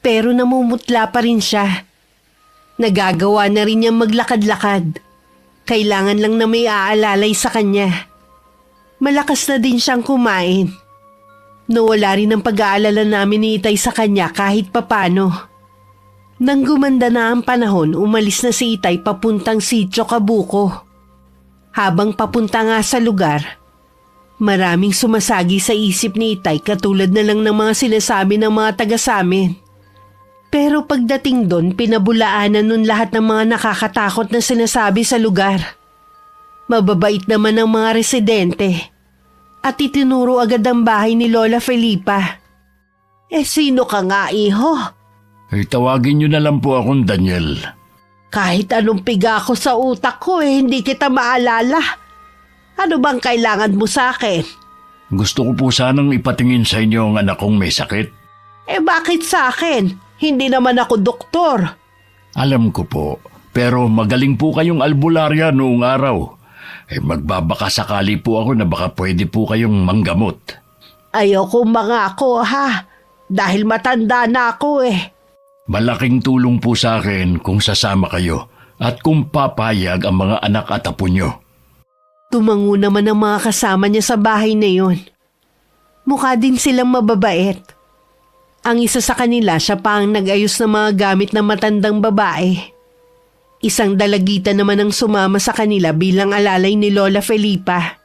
Pero namumutla pa rin siya. Nagagawa na rin niyang maglakad-lakad. Kailangan lang na may aalalay sa kanya. Malakas na din siyang kumain. Nawala rin ang pag-aalala namin ni Itay sa kanya kahit papano. Nang gumanda na ang panahon, umalis na si Itay papuntang Sitio Kabuko. Habang papunta nga sa lugar, maraming sumasagi sa isip ni Itay katulad na lang ng mga sinasabi ng mga taga samin. Pero pagdating doon, pinabulaanan nun lahat ng mga nakakatakot na sinasabi sa lugar. Mababait naman ang mga residente. At itinuro agad ang bahay ni Lola Felipa. Sino ka nga, iho? Ay tawagin niyo na lang po akong Daniel. Kahit anong piga ko sa utak ko hindi kita maalala. Ano bang kailangan mo sa akin? Gusto ko po sanang ipatingin sa inyo ang anak kong may sakit. Bakit sa akin? Hindi naman ako doktor. Alam ko po, pero magaling po kayong albularya noong araw. Magbabaka sakali po ako na baka pwede po kayong manggamot. Ayoko mangako ha, dahil matanda na ako Malaking tulong po sa akin kung sasama kayo at kung papayag ang mga anak at apo nyo. Tumango naman ang mga kasama niya sa bahay na yon. Mukha din silang mababait. Ang isa sa kanila, siya pa ang nag-ayos ng mga gamit ng matandang babae. Isang dalagita naman ang sumama sa kanila bilang alalay ni Lola Felipa.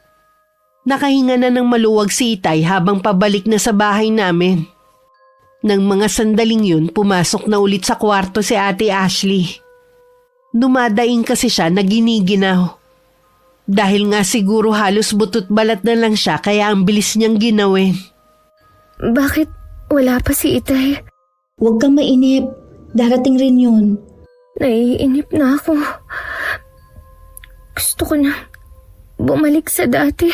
Nakahinga na ng maluwag si Itay habang pabalik na sa bahay namin. Nang mga sandaling yun, pumasok na ulit sa kwarto si Ate Ashley. Dumadaing kasi siya na giniginaw. Dahil nga siguro halos butot balat na lang siya kaya ang bilis niyang ginawin. Bakit wala pa si Itay? Huwag kang mainip. Darating rin yun. Naiinip na ako. Gusto ko na bumalik sa dati.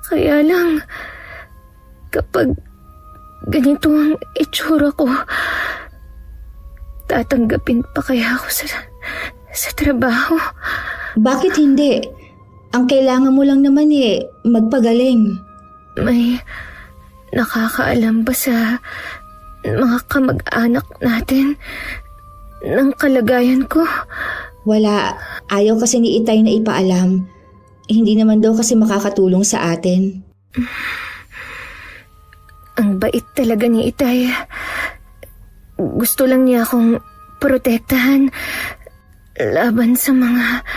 Kaya lang, kapag ganito ang itsura ko, tatanggapin pa kaya ako sa trabaho? Bakit hindi? Ang kailangan mo lang naman magpagaling. May nakakaalam ba sa mga kamag-anak natin ng kalagayan ko? Wala. Ayaw kasi ni Itay na ipaalam. Hindi naman daw kasi makakatulong sa atin. Ang bait talaga ni Itay. Gusto lang niya akong protektahan laban sa mga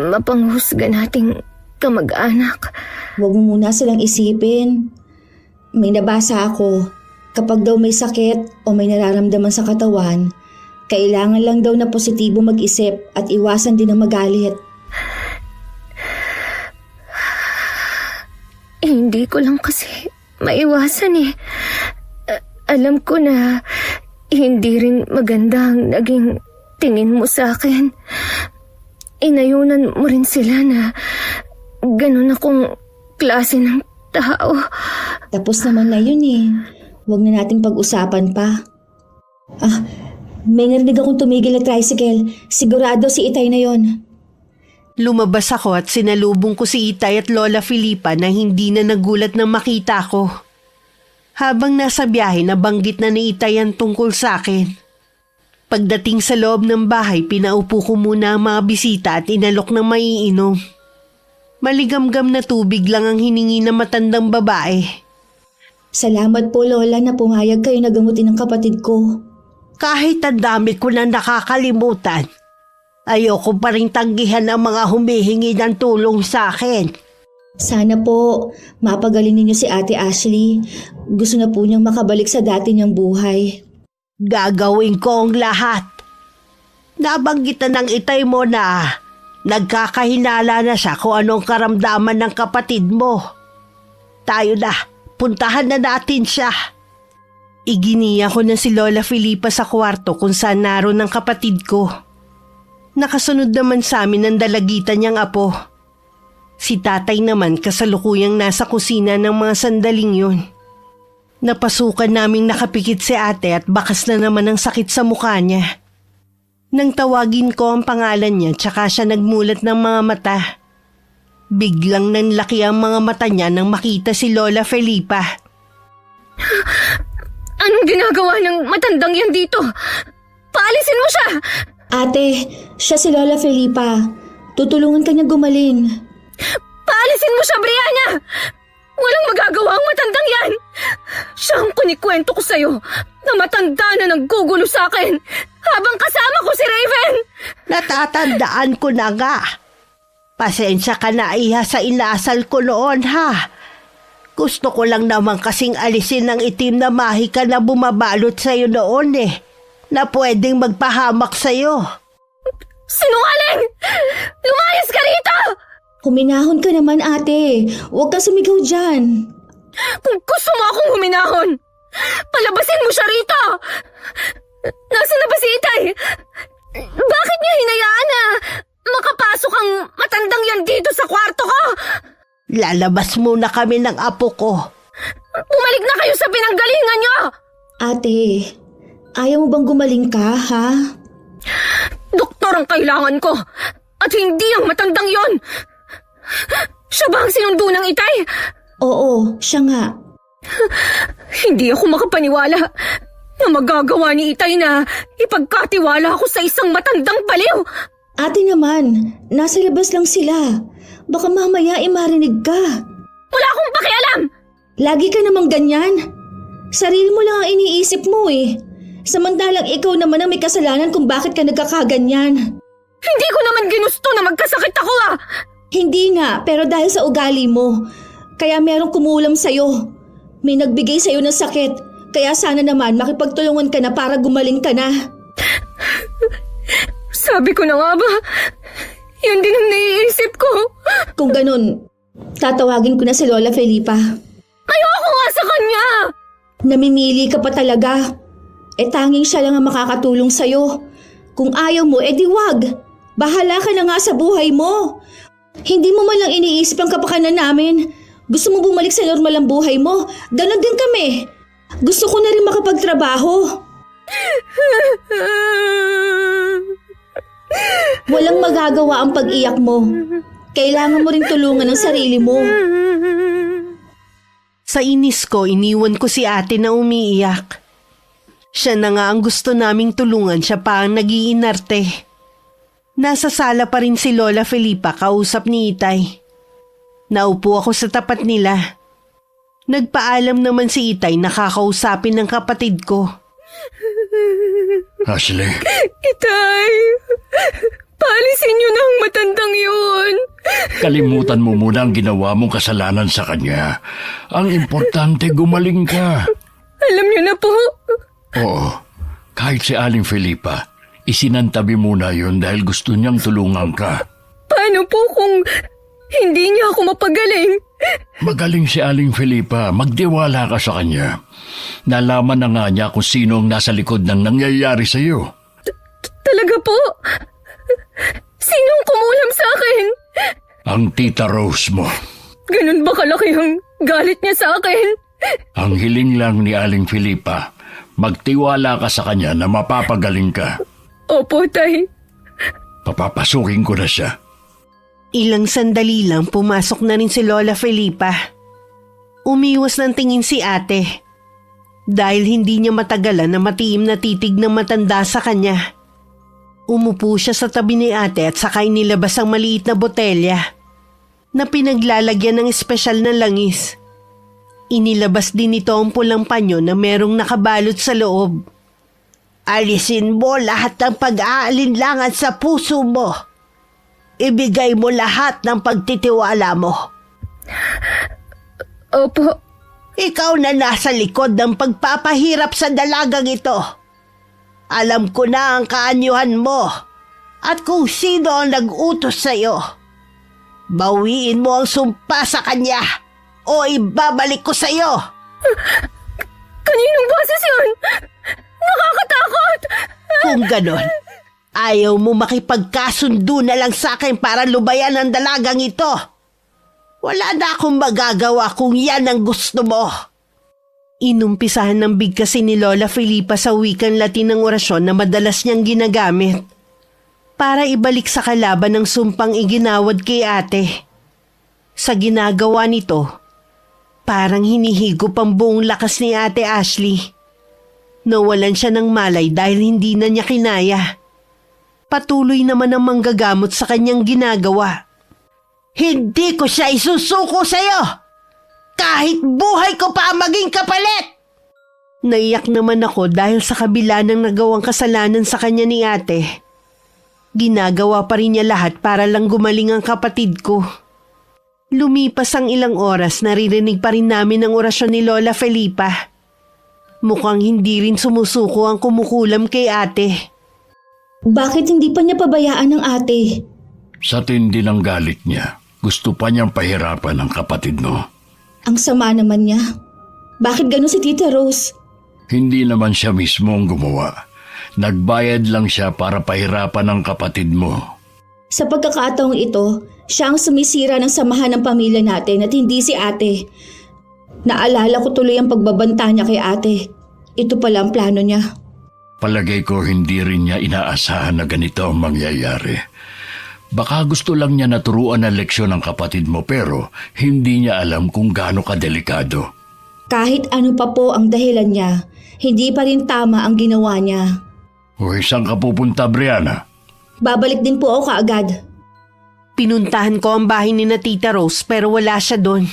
mapanghusga nating kamag-anak. Huwag mo muna silang isipin. May nabasa ako. Kapag daw may sakit o may nararamdaman sa katawan, kailangan lang daw na positibo mag-isip at iwasan din ang magalit. Hindi ko lang kasi maiwasan eh. Alam ko na hindi rin maganda ang naging tingin mo sa akin. Inayunan mo rin sila na ganun akong klase ng tao. Tapos naman na yun Huwag na nating pag-usapan pa. May narinig akong tumigil na tricycle. Sigurado si Itay na yon. Lumabas ako at sinalubong ko si Itay at Lola Felipa na hindi na nagulat nang makita ko. Habang nasa biyahe, nabanggit na ni Itay ang tungkol sa akin. Pagdating sa loob ng bahay, pinaupo ko muna ang mga bisita at inalok ng maiinom. Maligamgam na tubig lang ang hiningi ng matandang babae. Salamat po Lola na pumayag kayo na gamutin ng kapatid ko. Kahit ang dami ko na nakakalimutan, ayoko pa rin tanggihan ang mga humihingi ng tulong sa akin. Sana po mapagaling ninyo si Ate Ashley. Gusto na po niyang makabalik sa dati niyang buhay. Gagawin ko ang lahat. Nabanggitan ng Itay mo na nagkakahinala na siya kung anong karamdaman ng kapatid mo. Tayo na, puntahan na natin siya. Iginiya ko na si Lola Felipa sa kwarto kung saan naroon ang kapatid ko. Nakasunod naman sa amin ang dalagitan niyang apo. Si tatay naman kasalukuyang nasa kusina ng mga sandaling yun. Napasukan naming nakapikit si ate at bakas na naman ang sakit sa mukha niya. Nang tawagin ko ang pangalan niya tsaka siya nagmulat ng mga mata. Biglang nanlaki ang mga mata niya nang makita si Lola Felipa. Anong ginagawa ng matandang yan dito? Paalisin mo siya! Ate, siya si Lola Felipa. Tutulungan ka niya gumaling. Paalisin mo siya, Brianna! Walang magagawa ang matandang yan! Siya ang kunikwento ko sa'yo na matanda na naggugulo sa akin habang kasama ko si Raven! Natatandaan ko na nga. Pasensya ka na iha sa inasal ko noon ha. Gusto ko lang naman kasing alisin ang itim na mahika na bumabalot sa'yo noon na pwedeng magpahamak sa'yo. Sinungaling! Lumayas ka rito! Huminahon ka naman ate. Huwag kang sumigaw dyan. Kung gusto mo akong huminahon, palabasin mo siya rito! Nasaan na ba si Itay? Bakit niya hinayaan na makapasok ang matandang yan dito sa kwarto ko? Lalabas muna kami ng apo ko. Bumalik na kayo sa pinanggalingan niyo! Ate, ayaw mo bang gumaling ka, ha? Doktor ang kailangan ko at hindi ang matandang yon. Siya ba ang sinundo ng Itay? Oo, siya nga. Hindi ako makapaniwala na magagawa ni Itay na ipagkatiwala ako sa isang matandang baliw. Ate naman, nasa labas lang sila. Baka mamaya marinig ka. Wala akong pakialam! Lagi ka namang ganyan. Sarili mo lang ang iniisip mo eh. Samantalang ikaw naman ang may kasalanan kung bakit ka nagkakaganyan. Hindi ko naman ginusto na magkasakit ako ah! Hindi nga, pero dahil sa ugali mo. Kaya merong kumulam sa'yo. May nagbigay sa'yo ng sakit. Kaya sana naman makipagtulungan ka na para gumaling ka na. Sabi ko na nga ba, yun din ang naiisip ko. Kung ganun, tatawagin ko na si Lola Felipa. Ayoko nga sa kanya! Namimili ka pa talaga. Tanging siya lang ang makakatulong sa'yo. Kung ayaw mo, edi wag. Bahala ka na nga sa buhay mo. Hindi mo man lang iniisip ang kapakanan namin. Gusto mo bumalik sa normal ang buhay mo. Ganon din kami. Gusto ko na rin makapagtrabaho. Walang magagawa ang pag-iyak mo. Kailangan mo rin tulungan ang sarili mo. Sa inis ko, iniwan ko si ate na umiiyak. Siya na nga ang gusto naming tulungan, siya pa ang nag-iinarte. Nasa sala pa rin si Lola Felipa kausap ni Itay. Naupo ako sa tapat nila. Nagpaalam naman si Itay na kakausapin ng kapatid ko. Ashley, Itay, paalisin niyo na ang matandang yun. kalimutan mo muna ang ginawa mong kasalanan sa kanya. Ang importante, gumaling ka. Alam niyo na po. Oo, kahit si Aling Felipa, isinantabi muna yun dahil gusto niyang tulungan ka. Paano po kung hindi niya ako mapagaling? Magaling si Aling Felipa, magtiwala ka sa kanya. Nalaman na nga niya kung sino ang nasa likod ng nangyayari sa iyo. Talaga po? Sinong kumulam sa akin? Ang Tita Rose mo. Ganun ba kalaki ang galit niya sa akin? Ang hiling lang ni Aling Felipa, magtiwala ka sa kanya na mapapagaling ka. Opo, Tay. Papapasukin ko na siya. Ilang sandali lang pumasok na rin si Lola Felipa. Umiwas ng tingin si ate. Dahil hindi niya matagalan na matiim na titig ng matanda sa kanya. Umupo siya sa tabi ni ate at sakay nilabas ang maliit na botelya na pinaglalagyan ng espesyal na langis. Inilabas din nito ang pulang panyo na merong nakabalot sa loob. Alisin mo lahat ng pag-aalinlangan sa puso mo. Ibigay mo lahat ng pagtitiwala mo. Opo. Ikaw na nasa likod ng pagpapahirap sa dalagang ito. Alam ko na ang kaanyuhan mo at kung sino ang nag-utos sa iyo. Bawiin mo ang sumpa sa kanya o ibabalik ko sa iyo. Kaninong boses yun? Nakakatakot! Kung ganon, ayaw mo makipagkasundo na lang sa akin para lubayan ang dalagang ito. Wala na akong magagawa kung yan ang gusto mo. Inumpisahan ng bigkasin ni Lola Felipa sa wikang Latin ng orasyon na madalas niyang ginagamit para ibalik sa kalaban ang sumpang iginawad kay ate. Sa ginagawa nito, parang hinihigop ang buong lakas ni Ate Ashley. Nawalan siya ng malay dahil hindi na niya kinaya. Patuloy naman ang manggagamot sa kanyang ginagawa. Hindi ko siya isusuko sa'yo! Kahit buhay ko pa ang maging kapalit! Naiyak naman ako dahil sa kabila ng nagawang kasalanan sa kanya ni ate. Ginagawa pa rin niya lahat para lang gumaling ang kapatid ko. Lumipas ang ilang oras, naririnig pa rin namin ang orasyon ni Lola Felipa. Mukhang hindi rin sumusuko ang kumukulam kay ate. Bakit hindi pa niya pabayaan ng ate? Sa tindi ng galit niya, gusto pa niyang pahirapan ang kapatid mo. Ang sama naman niya. Bakit ganun si Tita Rose? Hindi naman siya mismo ang gumawa. Nagbayad lang siya para pahirapan ang kapatid mo. Sa pagkakataong ito, siya ang sumisira ng samahan ng pamilya natin at hindi si ate. Naalala ko tuloy ang pagbabanta niya kay ate. Ito pala ang plano niya. Palagay ko hindi rin niya inaasahan na ganito ang mangyayari. Baka gusto lang niya naturuan ng leksyon ng kapatid mo pero hindi niya alam kung gaano kadelikado. Kahit ano pa po ang dahilan niya, hindi pa rin tama ang ginawa niya. Uy, saan ka pupunta, Brianna? Babalik din po ako kaagad. Pinuntahan ko ang bahay ni na Tita Rose pero wala siya doon.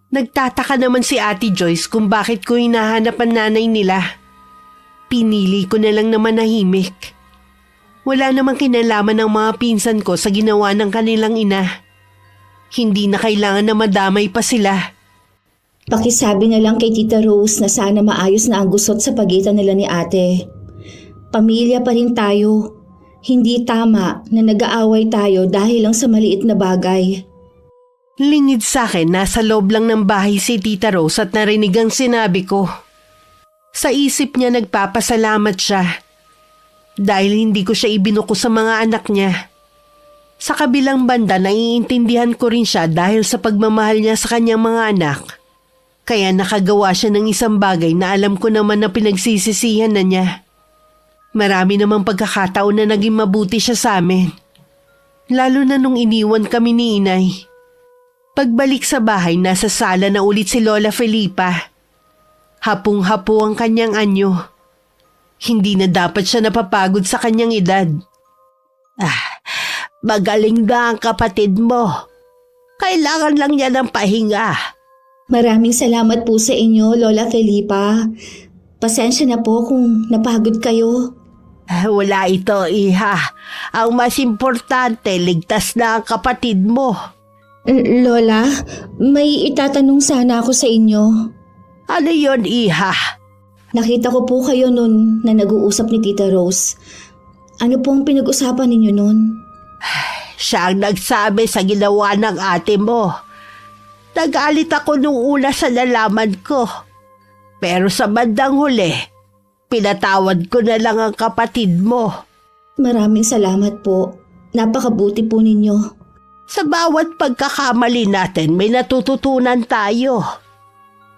Nagtataka naman si Ate Joyce kung bakit ko hinahanap ang nanay nila. Pinili ko na lang na manahimik. Wala namang kinalaman ng mga pinsan ko sa ginawa ng kanilang ina. Hindi na kailangan na madamay pa sila. Pakisabi na lang kay Tita Rose na sana maayos na ang gusot sa pagitan nila ni ate. Pamilya pa rin tayo. Hindi tama na nag-aaway tayo dahil lang sa maliit na bagay. Lingid sa akin, nasa loob lang ng bahay si Tita Rose at narinig ang sinabi ko. Sa isip niya nagpapasalamat siya dahil hindi ko siya ibinuko sa mga anak niya. Sa kabilang banda, naiintindihan ko rin siya dahil sa pagmamahal niya sa kanyang mga anak. Kaya nakagawa siya ng isang bagay na alam ko naman na pinagsisisihan na niya. Marami namang pagkakataon na naging mabuti siya sa amin. Lalo na nung iniwan kami ni Inay. Pagbalik sa bahay, nasa sala na ulit si Lola Felipa. Hapong-hapo ang kanyang anyo. Hindi na dapat siya napapagod sa kanyang edad. Magaling na ang kapatid mo. Kailangan lang niya ng pahinga. Maraming salamat po sa inyo, Lola Felipa. Pasensya na po kung napagod kayo. Wala ito, iha. Ang mas importante, ligtas na ang kapatid mo. Lola, may itatanong sana ako sa inyo. Ano yon, iha? Nakita ko po kayo nun na nag-uusap ni Tita Rose. Ano pong pinag-usapan ninyo nun? Siya ang nagsabi sa ginawa ng ate mo. Nagalit ako nung una sa nalaman ko. Pero sa bandang huli, pinatawad ko na lang ang kapatid mo. Maraming salamat po. Napakabuti po ninyo. Sa bawat pagkakamali natin, may natututunan tayo.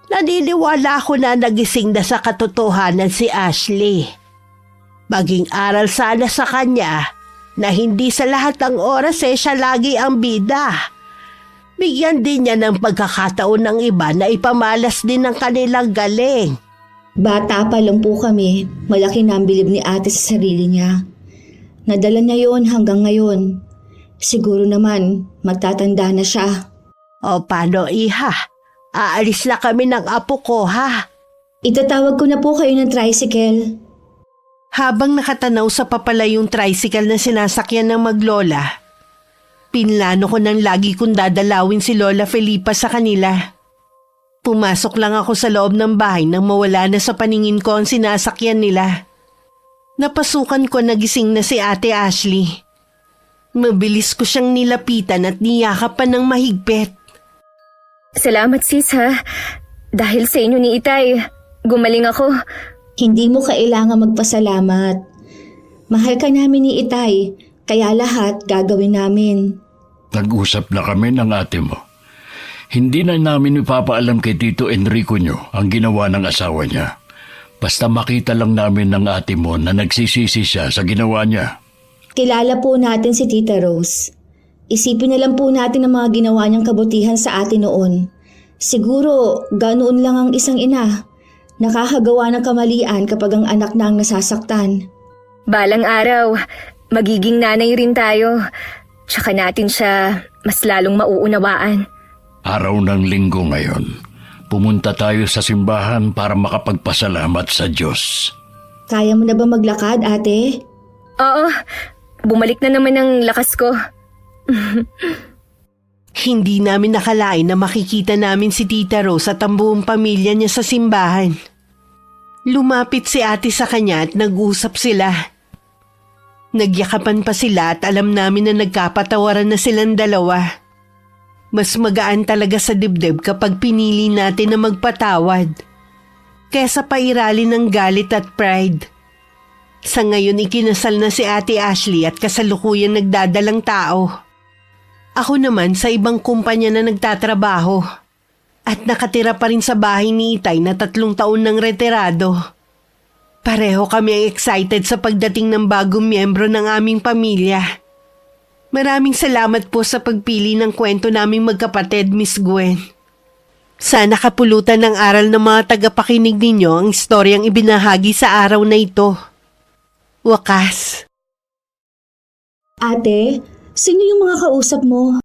Naniniwala ako na nagising na sa katotohanan si Ashley. Maging aral sana sa kanya na hindi sa lahat ng oras siya lagi ang bida. Bigyan din niya ng pagkakataon ng iba na ipamalas din ang kanilang galing. Bata pa lang po kami, malaki na ang bilib ni ate sa sarili niya. Nadala niya yon hanggang ngayon. Siguro naman, magtatanda na siya. O paano, iha? Aalis na kami ng apo ko, ha? Itatawag ko na po kayo ng tricycle. Habang nakatanaw sa papalayong tricycle na sinasakyan ng maglola, pinlano ko nang lagi kong dadalawin si Lola Felipa sa kanila. Pumasok lang ako sa loob ng bahay nang mawala na sa paningin ko ang sinasakyan nila. Napasukan ko nagising na si Ate Ashley. Mabilis ko siyang nilapitan at niyakapan ng mahigpit. Salamat sis ha. Dahil sa inyo ni Itay, gumaling ako. Hindi mo kailangan magpasalamat. Mahal ka namin ni Itay, kaya lahat gagawin namin. Nag-usap na kami ng ate mo. Hindi na namin ipapaalam kay Tito Enrico nyo ang ginawa ng asawa niya. Basta makita lang namin ng ate mo na nagsisisi siya sa ginawa niya. Kilala po natin si Tita Rose. Isipin na lang po natin ang mga ginawa niyang kabutihan sa atin noon. Siguro, ganoon lang ang isang ina. Nakakagawa ng kamalian kapag ang anak na ang nasasaktan. Balang araw, magiging nanay rin tayo. Tsaka natin siya mas lalong mauunawaan. Araw ng linggo ngayon, pumunta tayo sa simbahan para makapagpasalamat sa Diyos. Kaya mo na ba maglakad, ate? Oo, bumalik na naman ang lakas ko. Hindi namin nakalain na makikita namin si Tita Rose at ang buong pamilya niya sa simbahan. Lumapit si ate sa kanya at nag-usap sila. Nagyakapan pa sila at alam namin na nagkapatawaran na silang dalawa. Mas magaan talaga sa dibdib kapag pinili natin na magpatawad, kesa pairalin ng galit at pride. Sa ngayon ikinasal na si Ate Ashley at kasalukuyan nagdadalang tao. Ako naman sa ibang kumpanya na nagtatrabaho at nakatira pa rin sa bahay ni Itay na 3 taon ng retirado. Pareho kami excited sa pagdating ng bagong miyembro ng aming pamilya. Maraming salamat po sa pagpili ng kwento naming magkapatid, Miss Gwen. Sana kapulutan ng aral ng mga tagapakinig ninyo ang istoryang ibinahagi sa araw na ito. Wakas. Ate, sino yung mga kausap mo?